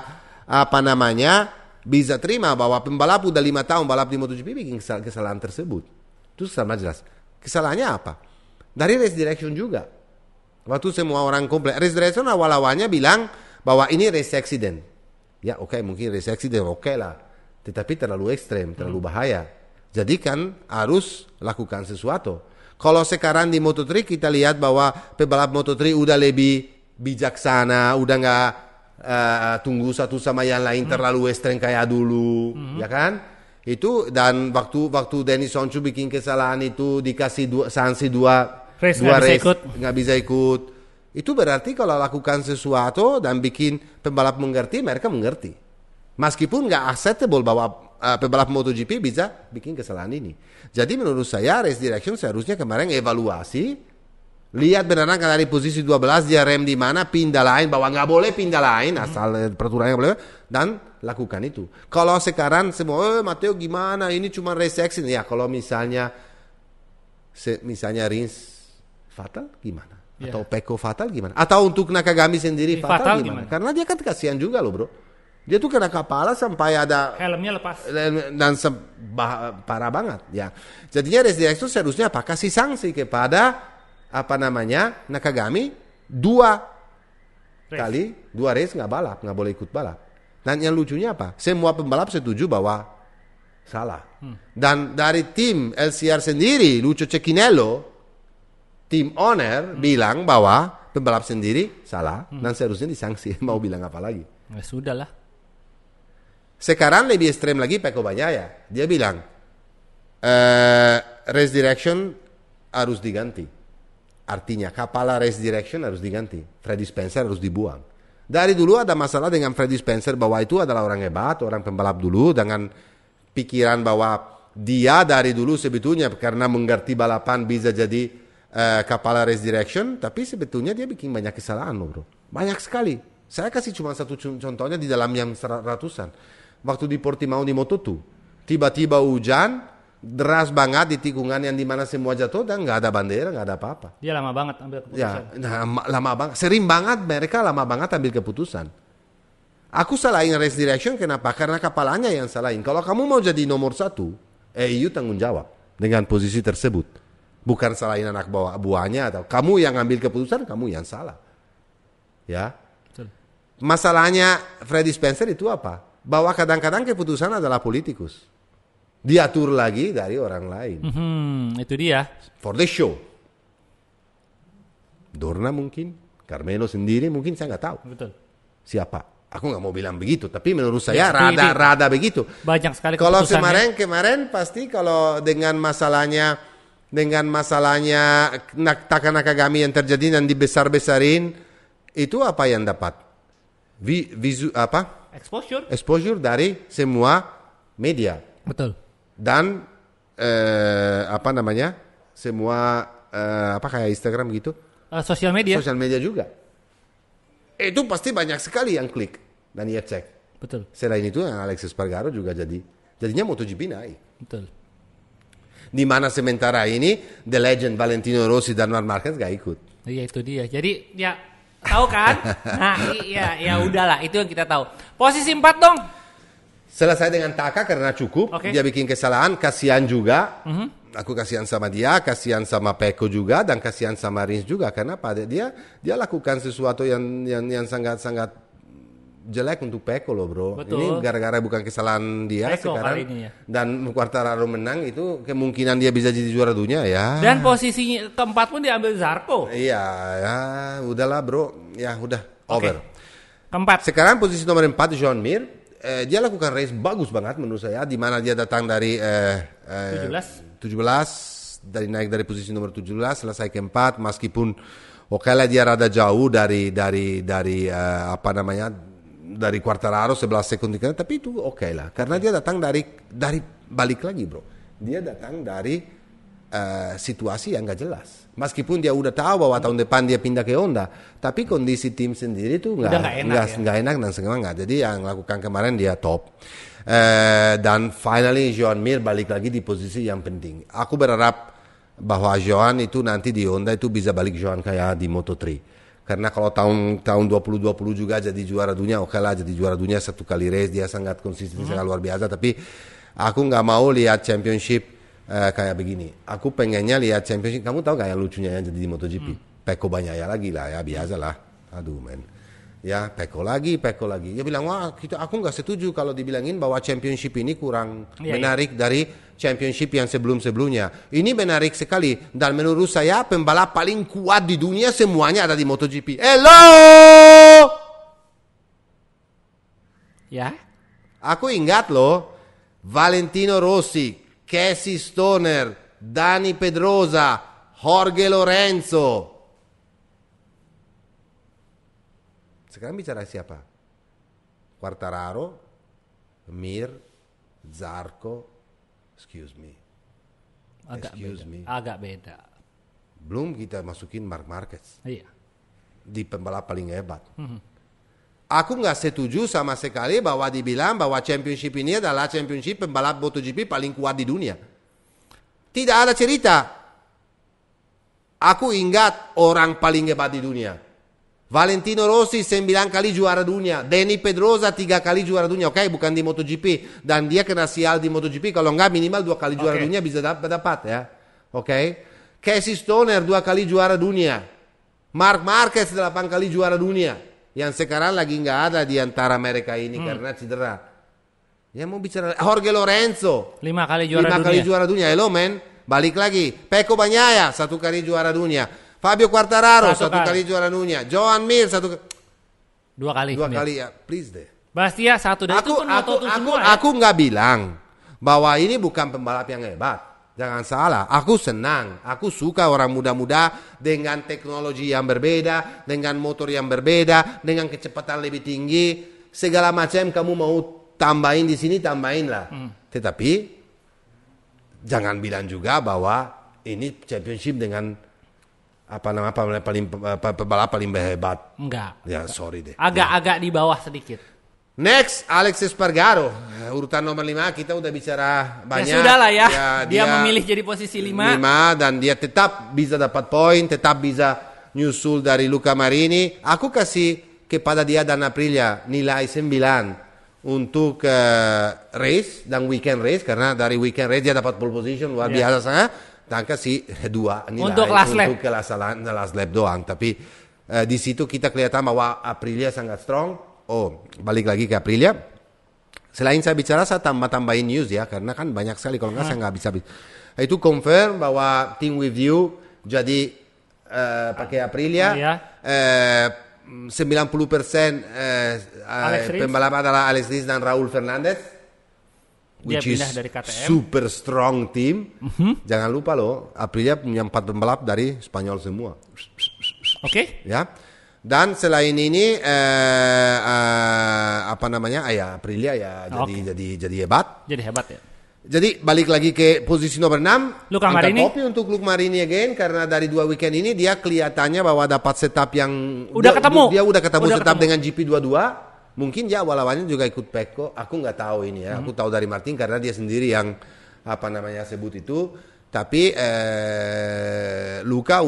bisa terima bahwa pembalap udah 5 tahun balap di MotoGP bikin kesalahan tersebut. Itu sama jelas. Kesalahannya apa? Dari race direction juga. Waktu semua orang komplain, race direction awal-awalnya bilang bahwa ini race accident. Ya oke, mungkin race accident oke lah. Tetapi terlalu ekstrem, terlalu bahaya. Jadi kan harus lakukan sesuatu. Kalau sekarang di Moto3 kita lihat bahwa pebalap Moto3 udah lebih bijaksana, udah nggak tunggu satu sama yang lain terlalu ekstrem kayak dulu, ya kan? Itu dan waktu Dennis Sonchu bikin kesalahan itu dikasih sanksi dua race nggak bisa ikut. Itu berarti kalau lakukan sesuatu dan bikin pembalap mengerti, mereka mengerti. Meskipun nggak acceptable bahwa pembalap MotoGP bisa bikin kesalahan ini. Jadi menurut saya race direction seharusnya kemarin evaluasi, lihat beneran kan dari posisi 12 dia rem di mana, pindah lain, bahwa nggak boleh pindah lain asal peraturannya boleh, dan lakukan itu. Kalau sekarang semua Matteo gimana, ini cuma race accident ya. Kalau misalnya Rins fatal gimana? Atau Pecco fatal gimana? Atau untuk Nakagami sendiri fatal gimana? Karena dia kan kasihan juga loh bro. Dia tuh kena kepala sampai ada helmnya lepas dan parah banget ya. Jadinya race direction seharusnya apa? Kasih sanksi kepada Nakagami 2 race nggak balap, nggak boleh ikut balap. Dan yang lucunya apa? Semua pembalap setuju bahwa salah. Dan dari tim LCR sendiri, Lucio Cecchinello, tim owner bilang bahwa pembalap sendiri salah dan seharusnya disanksi. Mau bilang apa lagi? Ya sudah lah. Sekarang lebih ekstrem lagi Pecco Bagnaia. Dia bilang race direction harus diganti. Artinya kepala race direction harus diganti. Freddie Spencer harus dibuang. Dari dulu ada masalah dengan Freddie Spencer bahwa itu adalah orang hebat, orang pembalap dulu dengan pikiran bahwa dia dari dulu sebetulnya karena mengerti balapan bisa jadi kepala race direction, tapi sebetulnya dia bikin banyak kesalahan loh bro. Banyak sekali. Saya kasih cuma satu contohnya di dalam yang ratusan. Waktu di Portimao di Moto2, tiba-tiba hujan, deras banget di tikungan yang dimana semua jatuh dan nggak ada bandera, nggak ada apa-apa. Dia lama banget ambil keputusan. Ya, lama banget. Sering banget mereka lama banget ambil keputusan. Aku salahin race direction kenapa? Karena kepalanya yang salahin. Kalau kamu mau jadi nomor 1, you tanggung jawab dengan posisi tersebut. Bukan salahin anak buahnya atau kamu yang ambil keputusan, kamu yang salah. Ya. Betul. Masalahnya Freddie Spencer itu apa? Bahwa kadang-kadang keputusan adalah politikus. Diatur lagi dari orang lain. Itu dia. For the show. Dorna mungkin, Carmelo sendiri mungkin saya nggak tahu. Betul. Siapa? Aku nggak mau bilang begitu, tapi menurut saya rada begitu. Banyak sekali kalau kemarin pasti kalau dengan masalahnya Taka Nakagami yang terjadi dan dibesar-besarin, itu apa yang dapat? Exposure dari semua media. Betul. Dan semua kayak Instagram gitu. Sosial media. Sosial media juga. Itu pasti banyak sekali yang klik dan ia cek. Betul. Selain itu yang Alexis Espargaro juga jadinya MotoGP naik. Betul. Di mana sementara ini The Legend Valentino Rossi dan Marc Marquez gak ikut. Iya itu dia. Jadi ya tahu kan? Nah ya udahlah itu yang kita tahu. Posisi 4 dong. Selesai dengan Taka karena cukup. Okay. Dia bikin kesalahan, kasihan juga. Aku kasihan sama dia, kasihan sama Pecco juga, dan kasihan sama Rins juga. Kenapa? Dia lakukan sesuatu yang sangat jelek untuk Pecco loh bro. Betul. Ini gara-gara bukan kesalahan dia Pecco sekarang. Ini, ya. Dan Quartararo menang itu kemungkinan dia bisa jadi juara dunia ya. Dan posisi keempat pun diambil Zarco. Iya, ya udahlah bro. Ya udah over. Keempat. Sekarang posisi nomor 4 Joan Mir. Dia lakukan race bagus banget menurut saya, di mana dia datang dari 17 naik dari posisi nomor 17 selesai keempat, meskipun lah dia rada jauh dari Quartararo 11 sekund, tapi itu lah karena dia datang dari balik lagi bro, dia datang dari situasi yang nggak jelas. Meskipun dia udah tahu bahwa tahun depan dia pindah ke Honda, tapi kondisi tim sendiri tuh nggak enak dan semangat. Jadi yang lakukan kemarin dia top. Dan finally Joan Mir balik lagi di posisi yang penting. Aku berharap bahwa Joan itu nanti di Honda itu bisa balik Joan kayak di Moto3. Karena kalau tahun 2020 juga jadi juara dunia, oke lah jadi juara dunia 1 kali race, dia sangat konsisten, sangat luar biasa. Tapi aku nggak mau lihat championship kayak begini. Aku pengennya lihat championship. Kamu tahu gak yang lucunya yang jadi di MotoGP? Pecco Bagnaia lagi lah ya, biasa lah. Aduh men. Ya Pecco lagi. Dia bilang, wah aku nggak setuju kalau dibilangin bahwa championship ini kurang menarik dari championship yang sebelum-sebelumnya. Ini menarik sekali. Dan menurut saya pembalap paling kuat di dunia semuanya ada di MotoGP. Hello! Ya. Aku ingat loh, Valentino Rossi, Casey Stoner, Dani Pedrosa, Jorge Lorenzo. Sekarang bicara siapa? Quartararo, Mir, Zarco, excuse me. Agak beda. Belum kita masukin Marc Marquez. Iya. Di pembalap paling hebat. Aku nggak setuju sama sekali bahwa dibilang bahwa championship ini adalah championship pembalap MotoGP paling kuat di dunia. Tidak ada cerita. Aku ingat orang paling hebat di dunia. Valentino Rossi 9 kali juara dunia. Dani Pedrosa 3 kali juara dunia. Oke, bukan di MotoGP. Dan dia kena sial di MotoGP. Kalau nggak minimal 2 kali juara dunia bisa dapat ya. Oke. Casey Stoner 2 kali juara dunia. Marc Marquez 8 kali juara dunia. Yang sekarang lagi nggak ada di antara mereka ini karena cedera. Ya mau bicara Jorge Lorenzo 5 kali juara 5 kali juara dunia. Hello men, balik lagi. Pecco Bagnaia 1 kali juara dunia. Fabio Quartararo 1 kali juara dunia. Joan Mir 2 kali ya, please deh. Bastia 1 dan itu pun Moto2 semua ya. Aku nggak bilang bahwa ini bukan pembalap yang hebat. Jangan salah, aku senang, aku suka orang muda-muda dengan teknologi yang berbeda, dengan motor yang berbeda, dengan kecepatan lebih tinggi, segala macam kamu mau tambahin di sini, tambahin lah. Tetapi jangan bilang juga bahwa ini championship dengan pembalap paling hebat. Enggak. Ya sorry deh. Agak di bawah sedikit. Next, Alex Espargaro, urutan nomor 5, kita udah bicara banyak. Ya sudah lah ya, dia memilih jadi posisi 5. Dan dia tetap bisa dapat poin, tetap bisa nyusul dari Luca Marini. Aku kasih kepada dia dan Aprilia nilai 9 untuk race dan weekend race. Karena dari weekend race dia dapat pole position, luar biasa sangat. Dan kasih 2 nilai untuk last lap doang. Tapi di situ kita kelihatan bahwa Aprilia sangat strong. Oh, balik lagi ke Aprilia. Selain saya bicara, saya tambahin news ya, karena kan banyak sekali. Kalau nggak saya nggak bisa. Itu confirm bahwa Team With You jadi pakai Aprilia. 90% pembalap adalah Alex Rins dan Raul Fernandez. Which is dari KTM. Super strong team. Jangan lupa loh, Aprilia punya 4 pembalap dari Spanyol semua. Oke. Ya. Dan selain ini Aprilia ya jadi hebat. Jadi hebat ya. Jadi balik lagi ke posisi nomor 6. Luca Marini. Topi untuk Luca Marini again karena dari 2 weekend ini dia kelihatannya bahwa dapat setup yang udah ketemu setup dengan GP22. Mungkin dia awal-awalnya juga ikut Pecco. Aku nggak tahu ini ya. Aku tahu dari Martin karena dia sendiri yang sebut itu. Tapi Luca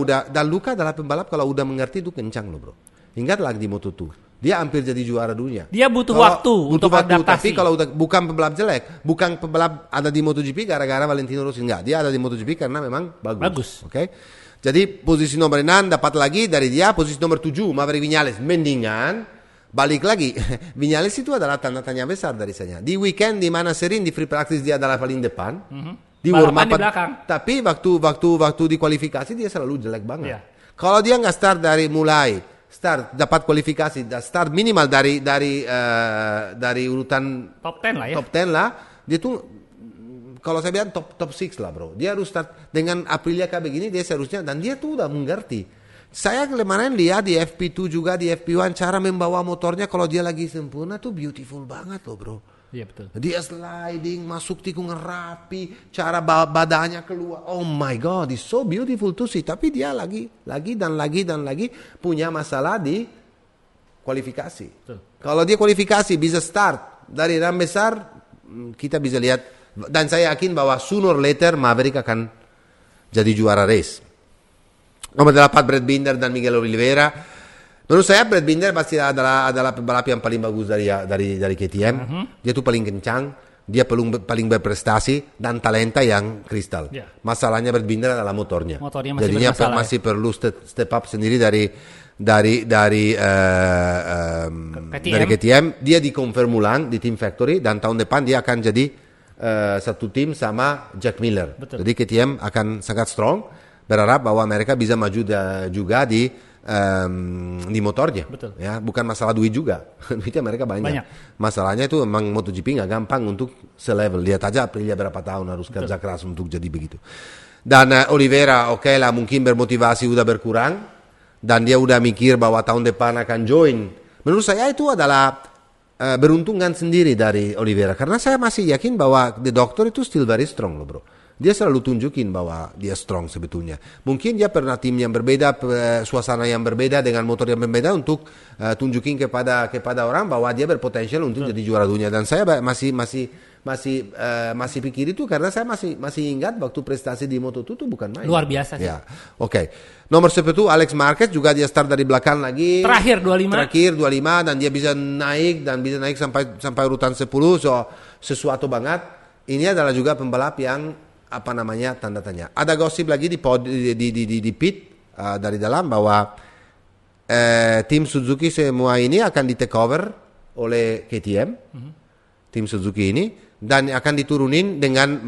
adalah pembalap kalau udah mengerti itu kencang loh bro. Ingat lagi di Moto2. Dia hampir jadi juara dunia. Dia butuh waktu untuk adaptasi. Tapi kalau udah bukan pembalap jelek, bukan pembalap ada di MotoGP gara-gara Valentino Rossi, enggak. Dia ada di MotoGP karena memang bagus. Oke. Jadi posisi nomor 6 dapat lagi dari dia, posisi nomor 7 Maverick Viñales. Mendingan balik lagi. Viñales itu adalah tanda tanya besar dari saya. Di weekend di mana sering di free practice dia adalah paling depan. Di warm up di belakang. Tapi waktu di kualifikasi dia selalu jelek banget. Yeah. Kalau dia nggak start dapat kualifikasi, start minimal dari urutan top 10 lah ya. Top 10 lah. Dia tuh kalau saya bilang top 6 lah bro. Dia harus start dengan Aprilia kayak begini dia seharusnya, dan dia tuh udah mengerti. Saya kemarin lihat di FP2 juga di FP1 cara membawa motornya kalau dia lagi sempurna tuh beautiful banget loh bro. Iya betul. Dia sliding, masuk tikung rapi, cara badannya keluar. Oh my God, it's so beautiful to see. Tapi dia lagi punya masalah di kualifikasi. Betul. Kalau dia kualifikasi bisa start dari run besar, kita bisa lihat. Dan saya yakin bahwa sooner or later Maverick akan jadi juara race. Nomor 8 Brad Binder dan Miguel Oliveira. Menurut saya Brad Binder pasti adalah pembalap yang paling bagus dari KTM. Dia tuh paling kencang, dia paling berprestasi dan talenta yang kristal. Yeah. Masalahnya Brad Binder adalah motornya. Motornya masih Jadinya bermasalah, masih perlu step up sendiri dari KTM. Dia dikonfirm ulang di Team Factory dan tahun depan dia akan jadi satu tim sama Jack Miller. Betul. Jadi KTM akan sangat strong. Berharap bahwa mereka bisa maju juga di motornya. Betul. Ya, bukan masalah duit juga. Duitnya mereka banyak. Masalahnya itu memang MotoGP nggak gampang untuk selevel. Lihat aja Aprilia berapa tahun harus kerja keras untuk jadi begitu. Dan Oliveira oke lah mungkin bermotivasi udah berkurang dan dia udah mikir bahwa tahun depan akan join. Menurut saya itu adalah beruntungan sendiri dari Oliveira karena saya masih yakin bahwa The Doctor itu still very strong loh bro. Dia selalu tunjukin bahwa dia strong sebetulnya. Mungkin dia pernah tim yang berbeda, suasana yang berbeda dengan motor yang berbeda untuk tunjukin kepada orang bahwa dia berpotensial untuk jadi juara dunia. Dan saya masih pikir itu karena saya masih ingat waktu prestasi di Moto2 itu bukan main. Luar biasa sih. Ya, oke. Nomor 10 Alex Marquez juga dia start dari belakang lagi. Terakhir 25 dan dia bisa naik sampai urutan 10. So sesuatu banget. Ini adalah juga pembalap yang tanda tanya. Ada gosip lagi di pit dari dalam bahwa tim Suzuki semua ini akan di take over oleh KTM. Tim Suzuki ini dan akan diturunin dengan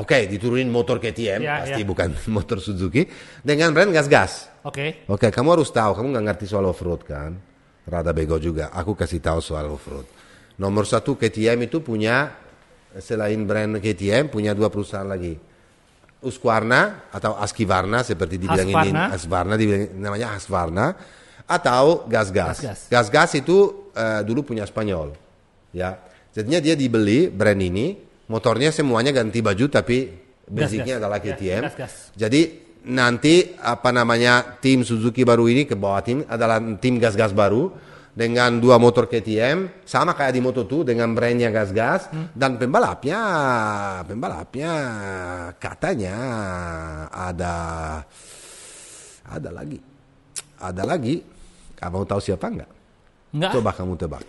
diturunin motor KTM pasti bukan motor Suzuki dengan brand gas-gas. Oke, kamu harus tahu, kamu nggak ngerti soal off-road kan? Rada bego juga. Aku kasih tahu soal off-road. Nomor 1 KTM itu punya selain brand KTM punya 2 perusahaan lagi. Husqvarna atau Husqvarna seperti dibilangin Husqvarna namanya Husqvarna atau Gas-Gas. Gas-Gas itu dulu punya Spanyol. Ya. Jadinya dia dibeli brand ini, motornya semuanya ganti baju tapi basicnya adalah KTM. Jadi nanti tim Suzuki baru ini ke bawah tim adalah tim Gas-Gas baru. Dengan 2 motor KTM sama kayak di Moto2 dengan brandnya gas-gas dan pembalapnya katanya ada lagi kamu tahu siapa enggak? Coba kamu tebak,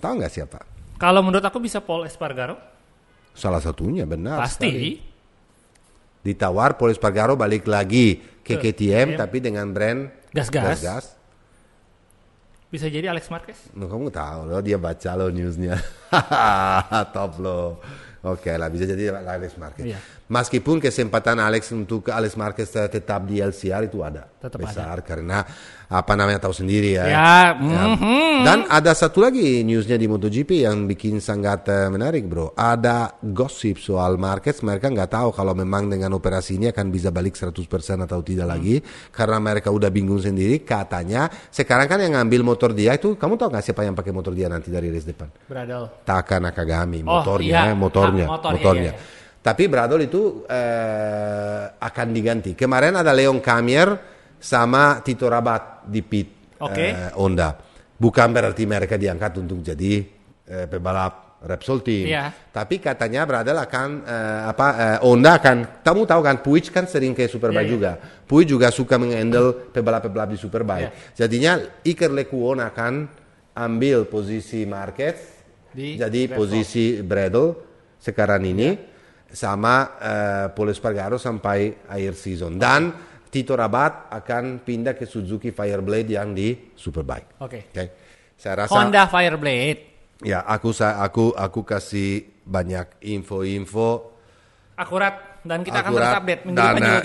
tahu nggak siapa? Kalau menurut aku bisa Paul Espargaro. Salah satunya benar pasti. Ditawar Paul Espargaro balik lagi ke KTM tapi dengan brand gas-gas. Bisa jadi Alex Marquez? Kamu tahu loh, dia baca loh newsnya. Top loh. Oke lah, bisa jadi Alex Marquez. Iya. Meskipun kesempatan Alex Marquez tetap di LCR itu ada. Tetap besar ada. Karena tahu sendiri ya. Dan ada satu lagi newsnya di MotoGP yang bikin sangat menarik bro. Ada gosip soal Marquez. Mereka nggak tahu kalau memang dengan operasi ini akan bisa balik 100% atau tidak lagi. Karena mereka udah bingung sendiri. Katanya sekarang kan yang ngambil motor dia itu, kamu tahu nggak siapa yang pakai motor dia nanti dari race depan? Bradle. Taka Nakagami, motornya. Iya. Tapi Bradle itu akan diganti. Kemarin ada Leon Camier sama Tito Rabat di pit Honda. Bukan berarti mereka diangkat untuk jadi pebalap Repsol Team. Yeah. Tapi katanya Bradle akan Honda akan, kamu tahu kan Puig kan sering ke Superbike juga. Puig juga suka menghandle pebalap-pebalap di Superbike. Jadinya Iker Lecuona akan ambil posisi Marquez jadi Repsol. Posisi Bradle sekarang ini sama Paul Espargaro sampai akhir season. Dan Tito Rabat akan pindah ke Suzuki Fireblade yang di Superbike. Oke. Saya rasa Honda Fireblade. Ya, aku kasih banyak info akurat dan kita akan terus update.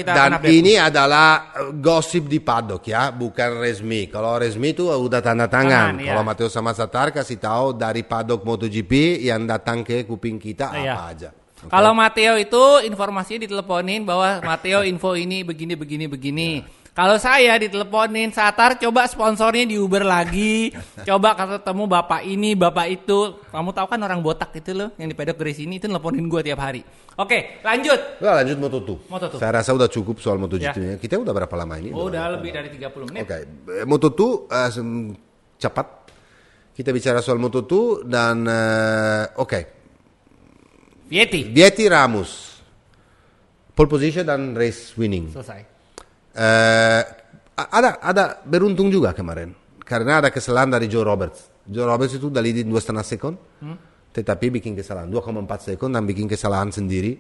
Dan ini adalah gosip di paddock ya, bukan resmi. Kalau resmi itu udah tanda tangan. Kalau Matteo Samazzatar kasih tahu dari paddock MotoGP yang datang ke kuping kita apa aja. Okay. Kalau Matteo itu informasinya diteleponin bahwa Matteo info ini begini. Kalau saya diteleponin, Satar coba sponsornya di Uber lagi, coba ketemu bapak ini, bapak itu. Kamu tahu kan orang botak itu loh, yang di pedok dari sini itu teleponin gue tiap hari. Oke, lanjut. Nah, lanjut Moto2. Moto2. Saya rasa udah cukup soal MotoGP. Ya. Kita udah berapa lama ini? Udah lebih dari 30 menit. Oke, Moto2 cepat. Kita bicara soal Moto2 dan oke. Vietti Ramus. Pole position dan race winning. Selesai. Ada beruntung juga kemarin karena ada kesalahan dari Joe Roberts. Joe Roberts itu udah leading 2,5 second, tetapi bikin kesalahan 2,4 second dan bikin kesalahan sendiri.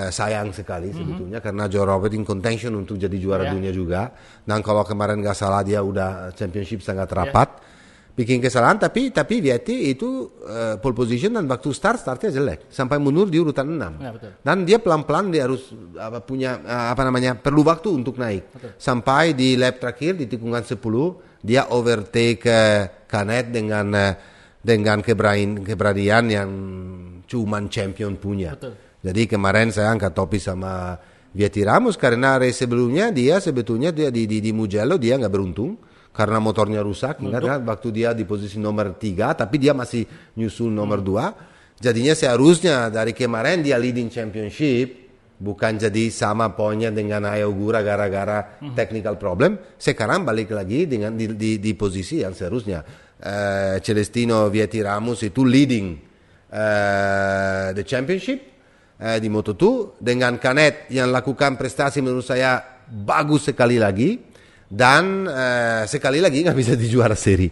Sayang sekali sebetulnya karena Joe Roberts in contention untuk jadi juara dunia juga. Dan kalau kemarin nggak salah dia udah championship sangat rapat. Bikin kesalahan tapi Vietti itu pole position dan waktu startnya jelek sampai mundur di urutan 6. Ya, betul. Dan dia pelan-pelan dia harus punya perlu waktu untuk naik. Betul. Sampai di lap terakhir di tikungan 10 dia overtake Canet dengan keberanian yang cuman champion punya. Betul. Jadi kemarin saya angkat topi sama Vietti Ramus karena race sebelumnya dia sebetulnya di Mugello dia nggak beruntung. Karena motornya rusak, ingat kan waktu dia di posisi nomor 3, tapi dia masih nyusul nomor 2. Jadinya seharusnya dari kemarin dia leading championship, bukan jadi sama poinnya dengan Ai Ogura gara-gara technical problem. Sekarang balik lagi dengan di posisi yang seharusnya. Celestino Vietti Ramus itu leading the championship di Moto2 dengan Canet yang lakukan prestasi menurut saya bagus sekali lagi. Dan sekali lagi nggak bisa dijuara seri,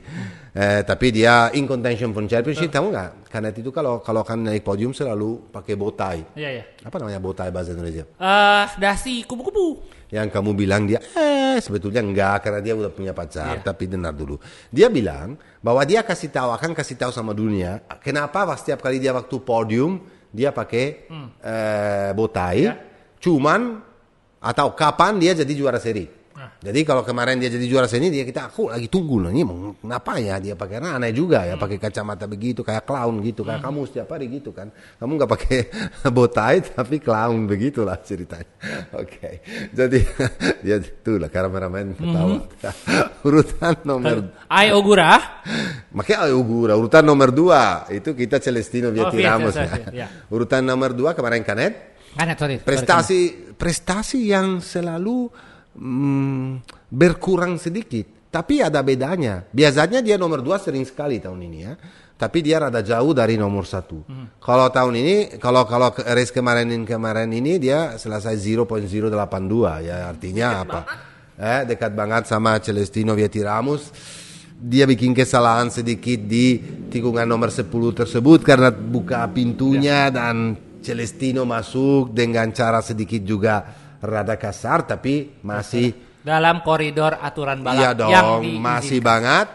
tapi dia in contention for championship. Tahu nggak? Canet itu kalau kan naik podium selalu pakai bow tie. Iya. Apa namanya bow tie bahasa Indonesia? Dasi kupu-kupu. Yang kamu bilang dia sebetulnya enggak karena dia udah punya pacar. Tapi dengar dulu, dia bilang bahwa dia akan kasih tahu sama dunia kenapa setiap kali dia waktu podium dia pakai bow tie. Cuman atau kapan dia jadi juara seri. Jadi kalau kemarin dia jadi juara seni aku lagi tunggu loh ini mau kenapa ya dia pakai, karena aneh juga ya pakai kacamata begitu kayak clown gitu kayak kamu setiap hari gitu kan, kamu nggak pakai bow tie tapi clown begitulah ceritanya. Oke. Jadi dia itulah kameramen ketawa. Urutan nomor Ai Ogura. Makanya Ai Ogura urutan nomor 2 itu kita Celestino Vietti Ramus ya. Urutan nomor 2 kemarin Canet. Prestasi yang selalu berkurang sedikit, tapi ada bedanya. Biasanya dia nomor 2 sering sekali tahun ini ya, tapi dia rada jauh dari nomor 1. Kalau tahun ini, kalau race kemarin ini dia selesai 0.082 ya, artinya apa? Dekat banget sama Celestino Vietti Ramus. Dia bikin kesalahan sedikit di tikungan nomor 10 tersebut karena buka pintunya dan Celestino masuk dengan cara sedikit juga rada kasar tapi masih dalam koridor aturan balap. Iya dong, masih banget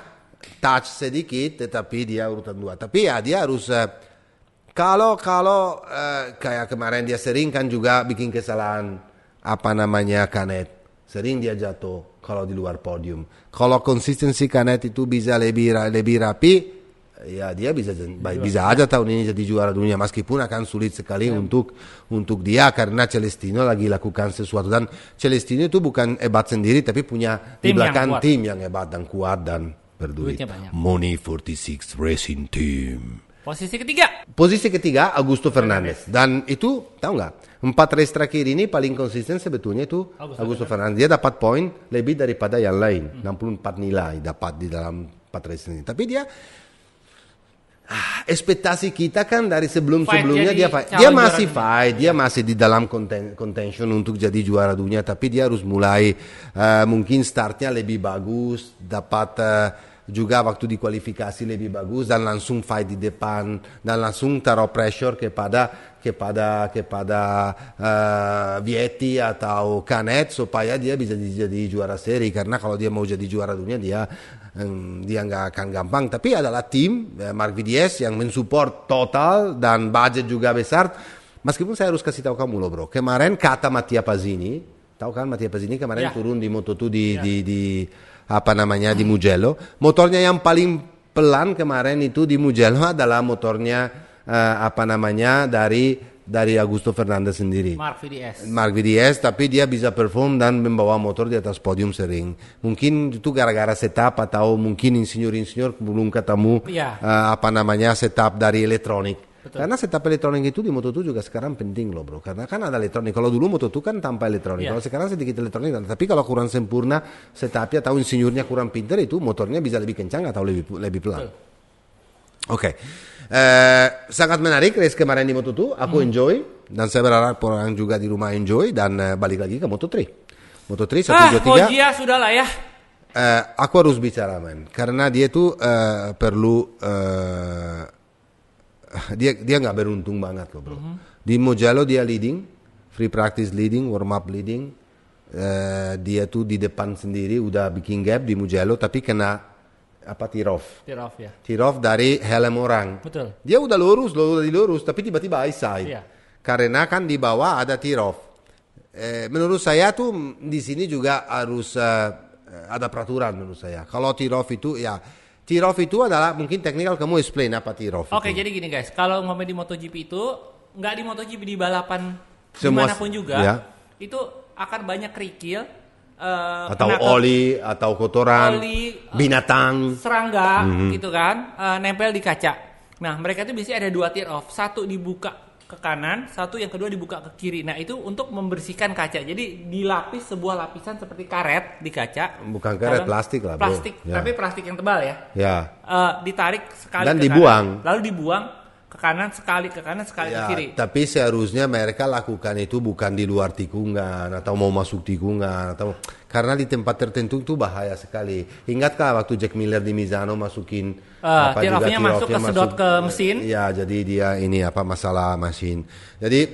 touch sedikit tetapi dia urutan 2. Tapi ya dia harus kalau kayak kemarin dia sering kan juga bikin kesalahan Canet. Sering dia jatuh kalau di luar podium. Kalau konsistensi Canet itu bisa lebih rapi, ya dia bisa aja tahun ini jadi juara dunia meskipun akan sulit sekali untuk dia karena Celestino lagi lakukan sesuatu dan Celestino itu bukan hebat sendiri tapi punya di belakang tim yang hebat dan kuat dan berduit. Money 46 Racing Team. Posisi ketiga Augusto Fernandez dan itu tahu nggak 4 race terakhir ini paling konsisten sebetulnya itu Augusto Fernandez. Dia dapat poin lebih daripada yang lain 64 nilai dapat di dalam 4 race ini tapi dia ekspektasi kita kan dari sebelumnya dia masih fight, dia masih di dalam contention untuk jadi juara dunia, tapi dia harus mulai mungkin startnya lebih bagus, dapat juga waktu di kualifikasi lebih bagus dan langsung fight di depan dan langsung taruh pressure kepada Vietti atau Canet supaya dia bisa jadi juara seri karena kalau dia mau jadi juara dunia dia nggak akan gampang, tapi adalah tim Marc Vidies yang mensupport total dan budget juga besar. Meskipun saya harus kasih tahu kamu loh bro, kemarin kata Mattia Pasini, tahu kan Mattia Pasini kemarin turun di Moto2 di Mugello, motornya yang paling pelan kemarin itu di Mugello adalah motornya dari dari Augusto Fernandez sendiri. Mark VDS, tapi dia bisa perform dan membawa motor di atas podium sering. Mungkin itu gara-gara setup atau mungkin insinyur belum ketemu setup dari elektronik. Betul. Karena setup elektronik itu di Moto2 juga sekarang penting loh bro. Karena kan ada elektronik. Kalau dulu Moto2 kan tanpa elektronik. Kalau sekarang sedikit elektronik. Tapi kalau kurang sempurna setupnya atau insinyurnya kurang pintar itu motornya bisa lebih kencang atau lebih pelan. Oke. Sangat menarik race kemarin di Moto2. Aku enjoy. Dan saya berharap orang juga di rumah enjoy. Dan balik lagi ke Moto3. Moto3 1, 2, 3. Foggia sudah lah ya. Aku harus bicara man. Karena dia tuh perlu... dia nggak beruntung banget loh bro. Di Mugello dia leading, free practice leading, warm up leading. Dia tuh di depan sendiri udah bikin gap di Mugello, tapi kena tear off dari helm orang. Betul. Dia udah lurus, tapi tiba-tiba high side. Yeah. Karena kan di bawah ada tear off. Menurut saya tuh di sini juga harus ada peraturan menurut saya. Kalau tear off itu ya. Tear off itu adalah mungkin teknikal, kamu explain apa tear off. Oke, jadi gini guys, kalau ngomong di MotoGP itu nggak di MotoGP, di balapan dimanapun juga itu akan banyak kerikil atau oli atau kotoran, binatang, serangga gitu kan, nempel di kaca. Nah mereka itu biasanya ada 2 tear off, satu dibuka ke kanan, satu yang kedua dibuka ke kiri. Nah itu untuk membersihkan kaca. Jadi dilapis sebuah lapisan seperti karet di kaca. Bukan karet, plastik lah bro. Plastik, tapi plastik yang tebal ya. Ditarik sekali dan ke dibuang. Kanan, lalu dibuang ke kanan sekali ke kiri. Tapi seharusnya mereka lakukan itu bukan di luar tikungan atau mau masuk tikungan karena di tempat tertentu itu bahaya sekali. Ingatkah waktu Jack Miller di Misano masukin tear off-nya masuk ke sedot ke mesin? Ya, jadi dia ini masalah mesin. Jadi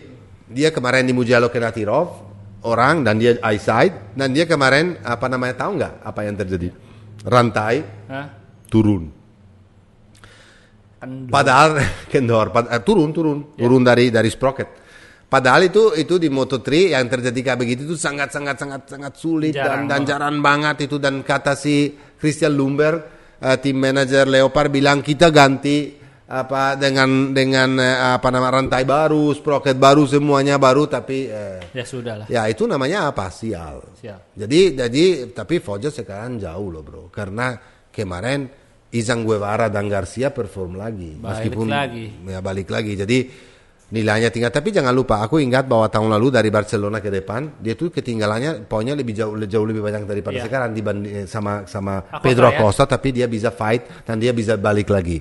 dia kemarin di Mugello kena tear off orang dan dia eyesight dan dia kemarin tahu nggak apa yang terjadi? Rantai turun. Padahal kendor, turun dari sprocket. Padahal itu di Moto3 yang terjadi kayak begitu itu sangat sulit dan jarang banget itu. Dan kata si Christian Lumberg, tim manager Leopard bilang kita ganti dengan rantai baru, sprocket baru, semuanya baru, tapi ya sudah lah. Ya itu namanya apa? Sial. Jadi tapi Foggia sekarang jauh loh bro, karena kemarin Izan Guevara dan Garcia perform lagi. Balik lagi. Jadi nilainya tinggal. Tapi jangan lupa, aku ingat bahwa tahun lalu dari Barcelona ke depan, dia tuh ketinggalannya poinnya jauh lebih banyak daripada sekarang dibanding sama Pedro Acosta, tapi dia bisa fight dan dia bisa balik lagi.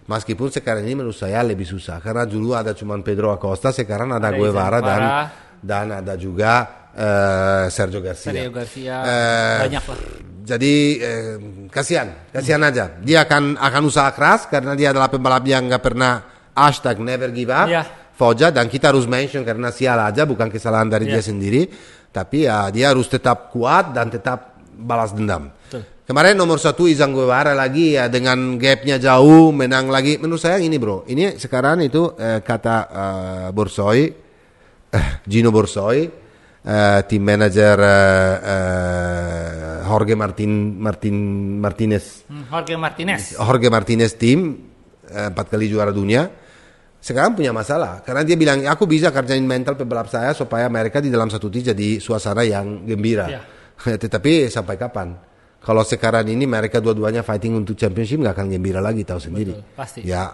Meskipun sekarang ini menurut saya lebih susah karena dulu ada cuma Pedro Acosta, sekarang ada Guevara dan ada juga Sergio Garcia. Banyak lah. Jadi kasihan aja. Dia akan usaha keras karena dia adalah pembalap yang nggak pernah #never give up. Foggia, dan kita harus mention karena sial aja, bukan kesalahan dari dia sendiri. Tapi ya dia harus tetap kuat dan tetap balas dendam. Betul. Kemarin nomor 1 Izan Guevara lagi ya dengan gapnya jauh menang lagi. Menurut saya ini bro, ini sekarang itu kata Gino Borsoi, team manager Jorge Martinez tim 4 kali juara dunia sekarang punya masalah karena dia bilang aku bisa kerjain mental pembalap saya supaya mereka di dalam satu tim jadi suasana yang gembira. Tetapi sampai kapan? Kalau sekarang ini mereka dua-duanya fighting untuk championship nggak akan gembira lagi, tahu sendiri. Betul, pasti. Ya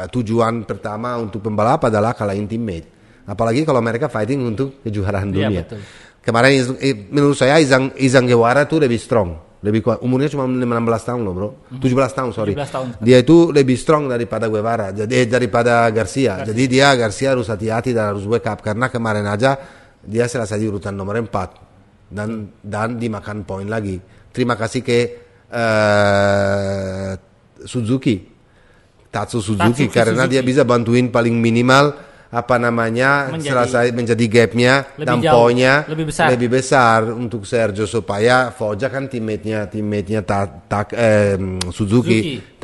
tujuan pertama untuk pembalap adalah kalahin teammate. Apalagi kalau mereka fighting untuk kejuaraan dunia. Betul. Kemarin menurut saya Izan Guevara tuh lebih strong, lebih kuat. Umurnya cuma 16 tahun loh bro, 17 tahun sorry. 17 tahun. Dia itu lebih strong daripada Guevara, jadi daripada Garcia. Jadi Garcia harus hati-hati dan harus wake up karena kemarin aja dia selesai di urutan nomor 4 dan dimakan poin lagi. Terima kasih ke Tatsu Suzuki karena dia bisa bantuin paling minimal selesai menjadi gapnya dan poinnya lebih besar untuk Sergio supaya Foggia kan teammate-nya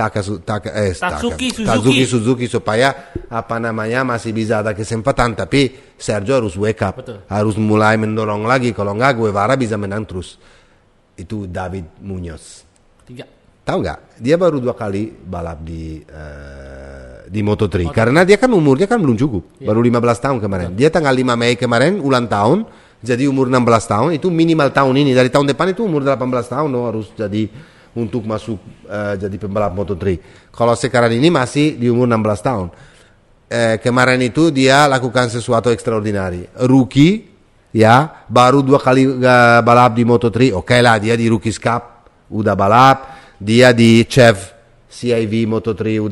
Tatsuki Suzuki supaya masih bisa ada kesempatan, tapi Sergio harus wake up. Betul. Harus mulai mendorong lagi, kalau enggak Guevara bisa menang terus. Itu David Munoz. 3. Tahu nggak? Dia baru 2 kali balap di di Moto3 karena dia kan umurnya kan belum cukup, baru 15 tahun kemarin. Dia tanggal 5 Mei kemarin ulang tahun, jadi umur 16 tahun itu minimal tahun ini. Dari tahun depan itu umur 18 tahun harus jadi untuk masuk jadi pembalap Moto3. Kalau sekarang ini masih di umur 16 tahun. Kemarin itu dia lakukan sesuatu extraordinary. Rookie, ya, baru 2 kali balap di Moto3. Oke lah, dia di Rookies Cup udah balap, dia di CEV CIV Moto3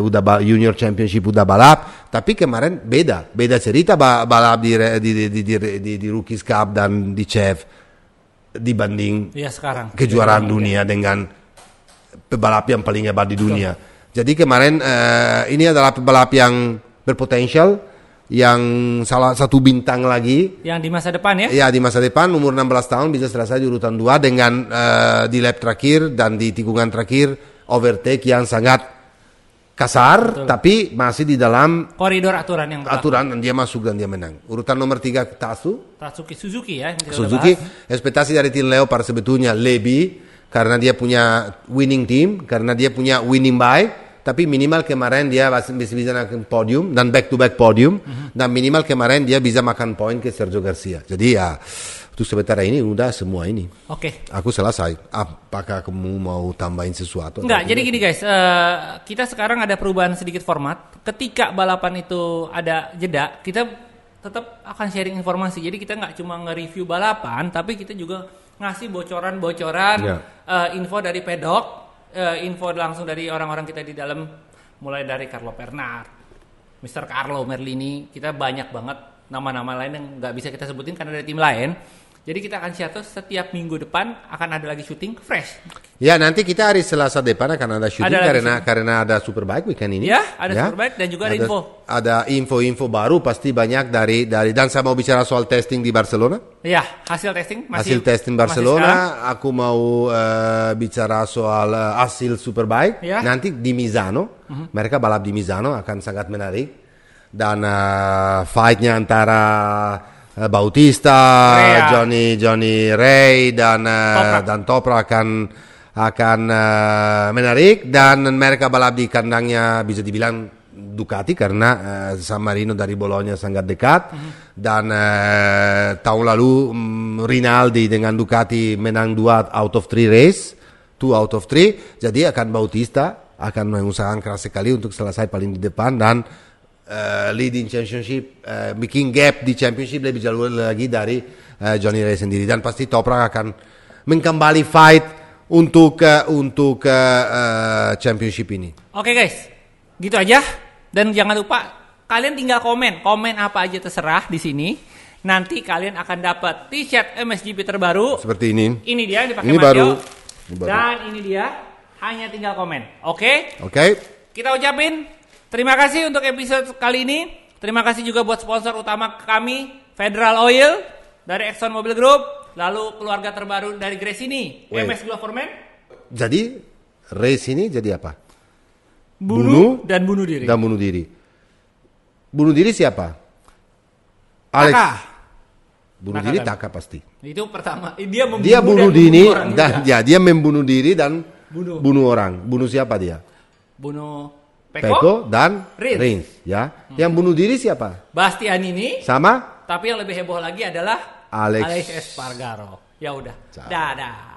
udah Junior Championship udah balap, tapi kemarin beda cerita balap di Rookies Cup dan di CEV dibanding sekarang kejuaraan dunia dengan pebalap yang paling hebat di dunia. Jadi kemarin ini adalah pebalap yang berpotensial, yang salah satu bintang lagi. Yang di masa depan ya? Ya, di masa depan, umur 16 tahun bisa selesai di urutan 2 dengan di lap terakhir dan di tikungan terakhir overtake yang sangat kasar. Betul. Tapi masih di dalam koridor aturan yang berlaku. Aturan dan dia masuk dan dia menang. Urutan nomor 3 Tatsuki Suzuki ya. Suzuki, ekspektasi dari tim Leopard sebetulnya lebih karena dia punya winning team, karena dia punya winning bike. Tapi minimal kemarin dia bisa makan podium dan back to back podium, dan minimal kemarin dia bisa makan poin ke Sergio Garcia. Jadi ya untuk sementara ini udah semua ini. Oke. Aku selesai. Apakah kamu mau tambahin sesuatu? Enggak. Jadi gini guys, kita sekarang ada perubahan sedikit format. Ketika balapan itu ada jeda, kita tetap akan sharing informasi. Jadi kita nggak cuma nge-review balapan, tapi kita juga ngasih bocoran-bocoran info dari pedok. Info langsung dari orang-orang kita di dalam, mulai dari Carlo Pernard, Mr. Carlo Merlini, kita banyak banget nama-nama lain yang nggak bisa kita sebutin karena dari tim lain. Jadi kita akan share setiap minggu depan akan ada lagi syuting fresh. Ya, nanti kita hari Selasa depan akan ada syuting karena ada Superbike weekend ini. Ya, ada Superbike dan juga ada info. Ada info-info baru pasti banyak dari dan saya mau bicara soal testing di Barcelona. Ya, hasil testing Barcelona. Aku mau bicara soal hasil Superbike. Ya. Nanti di Misano, mereka balap di Misano akan sangat menarik, dan fight-nya antara Bautista, Johnny Ray dan Toprak akan menarik, dan mereka balap di kandangnya bisa dibilang Ducati karena San Marino dari Bologna sangat dekat, dan tahun lalu Rinaldi dengan Ducati menang 2 out of 3 race, 2 out of 3, jadi akan Bautista akan mengusahakan keras sekali untuk selesai paling di depan dan leading championship, bikin gap di championship lebih jauh lagi dari Johnny Ray sendiri, dan pasti Toprak akan mengembali fight untuk championship ini. Oke guys, gitu aja, dan jangan lupa kalian tinggal komen apa aja terserah di sini. Nanti kalian akan dapat t-shirt MSGP terbaru seperti ini. Ini dia dipakai Matteo, dan ini dia, hanya tinggal komen. Oke. Kita ucapin terima kasih untuk episode kali ini. Terima kasih juga buat sponsor utama kami, Federal Oil dari Exxon Mobil Group, lalu keluarga terbaru dari Grace ini, MS Glove for Men. Jadi race ini jadi apa? Bunuh dan bunuh diri. Bunuh diri siapa? Alex. Taka. Bunuh diri Taka pasti. Itu pertama. Dia bunuh diri dan dia membunuh diri dan bunuh orang. Bunuh siapa dia? Bunuh Pecco dan Rins, ya. Yang bunuh diri siapa? Bastianini. Sama? Tapi yang lebih heboh lagi adalah Alex Espargaro. Ya udah. Dadah.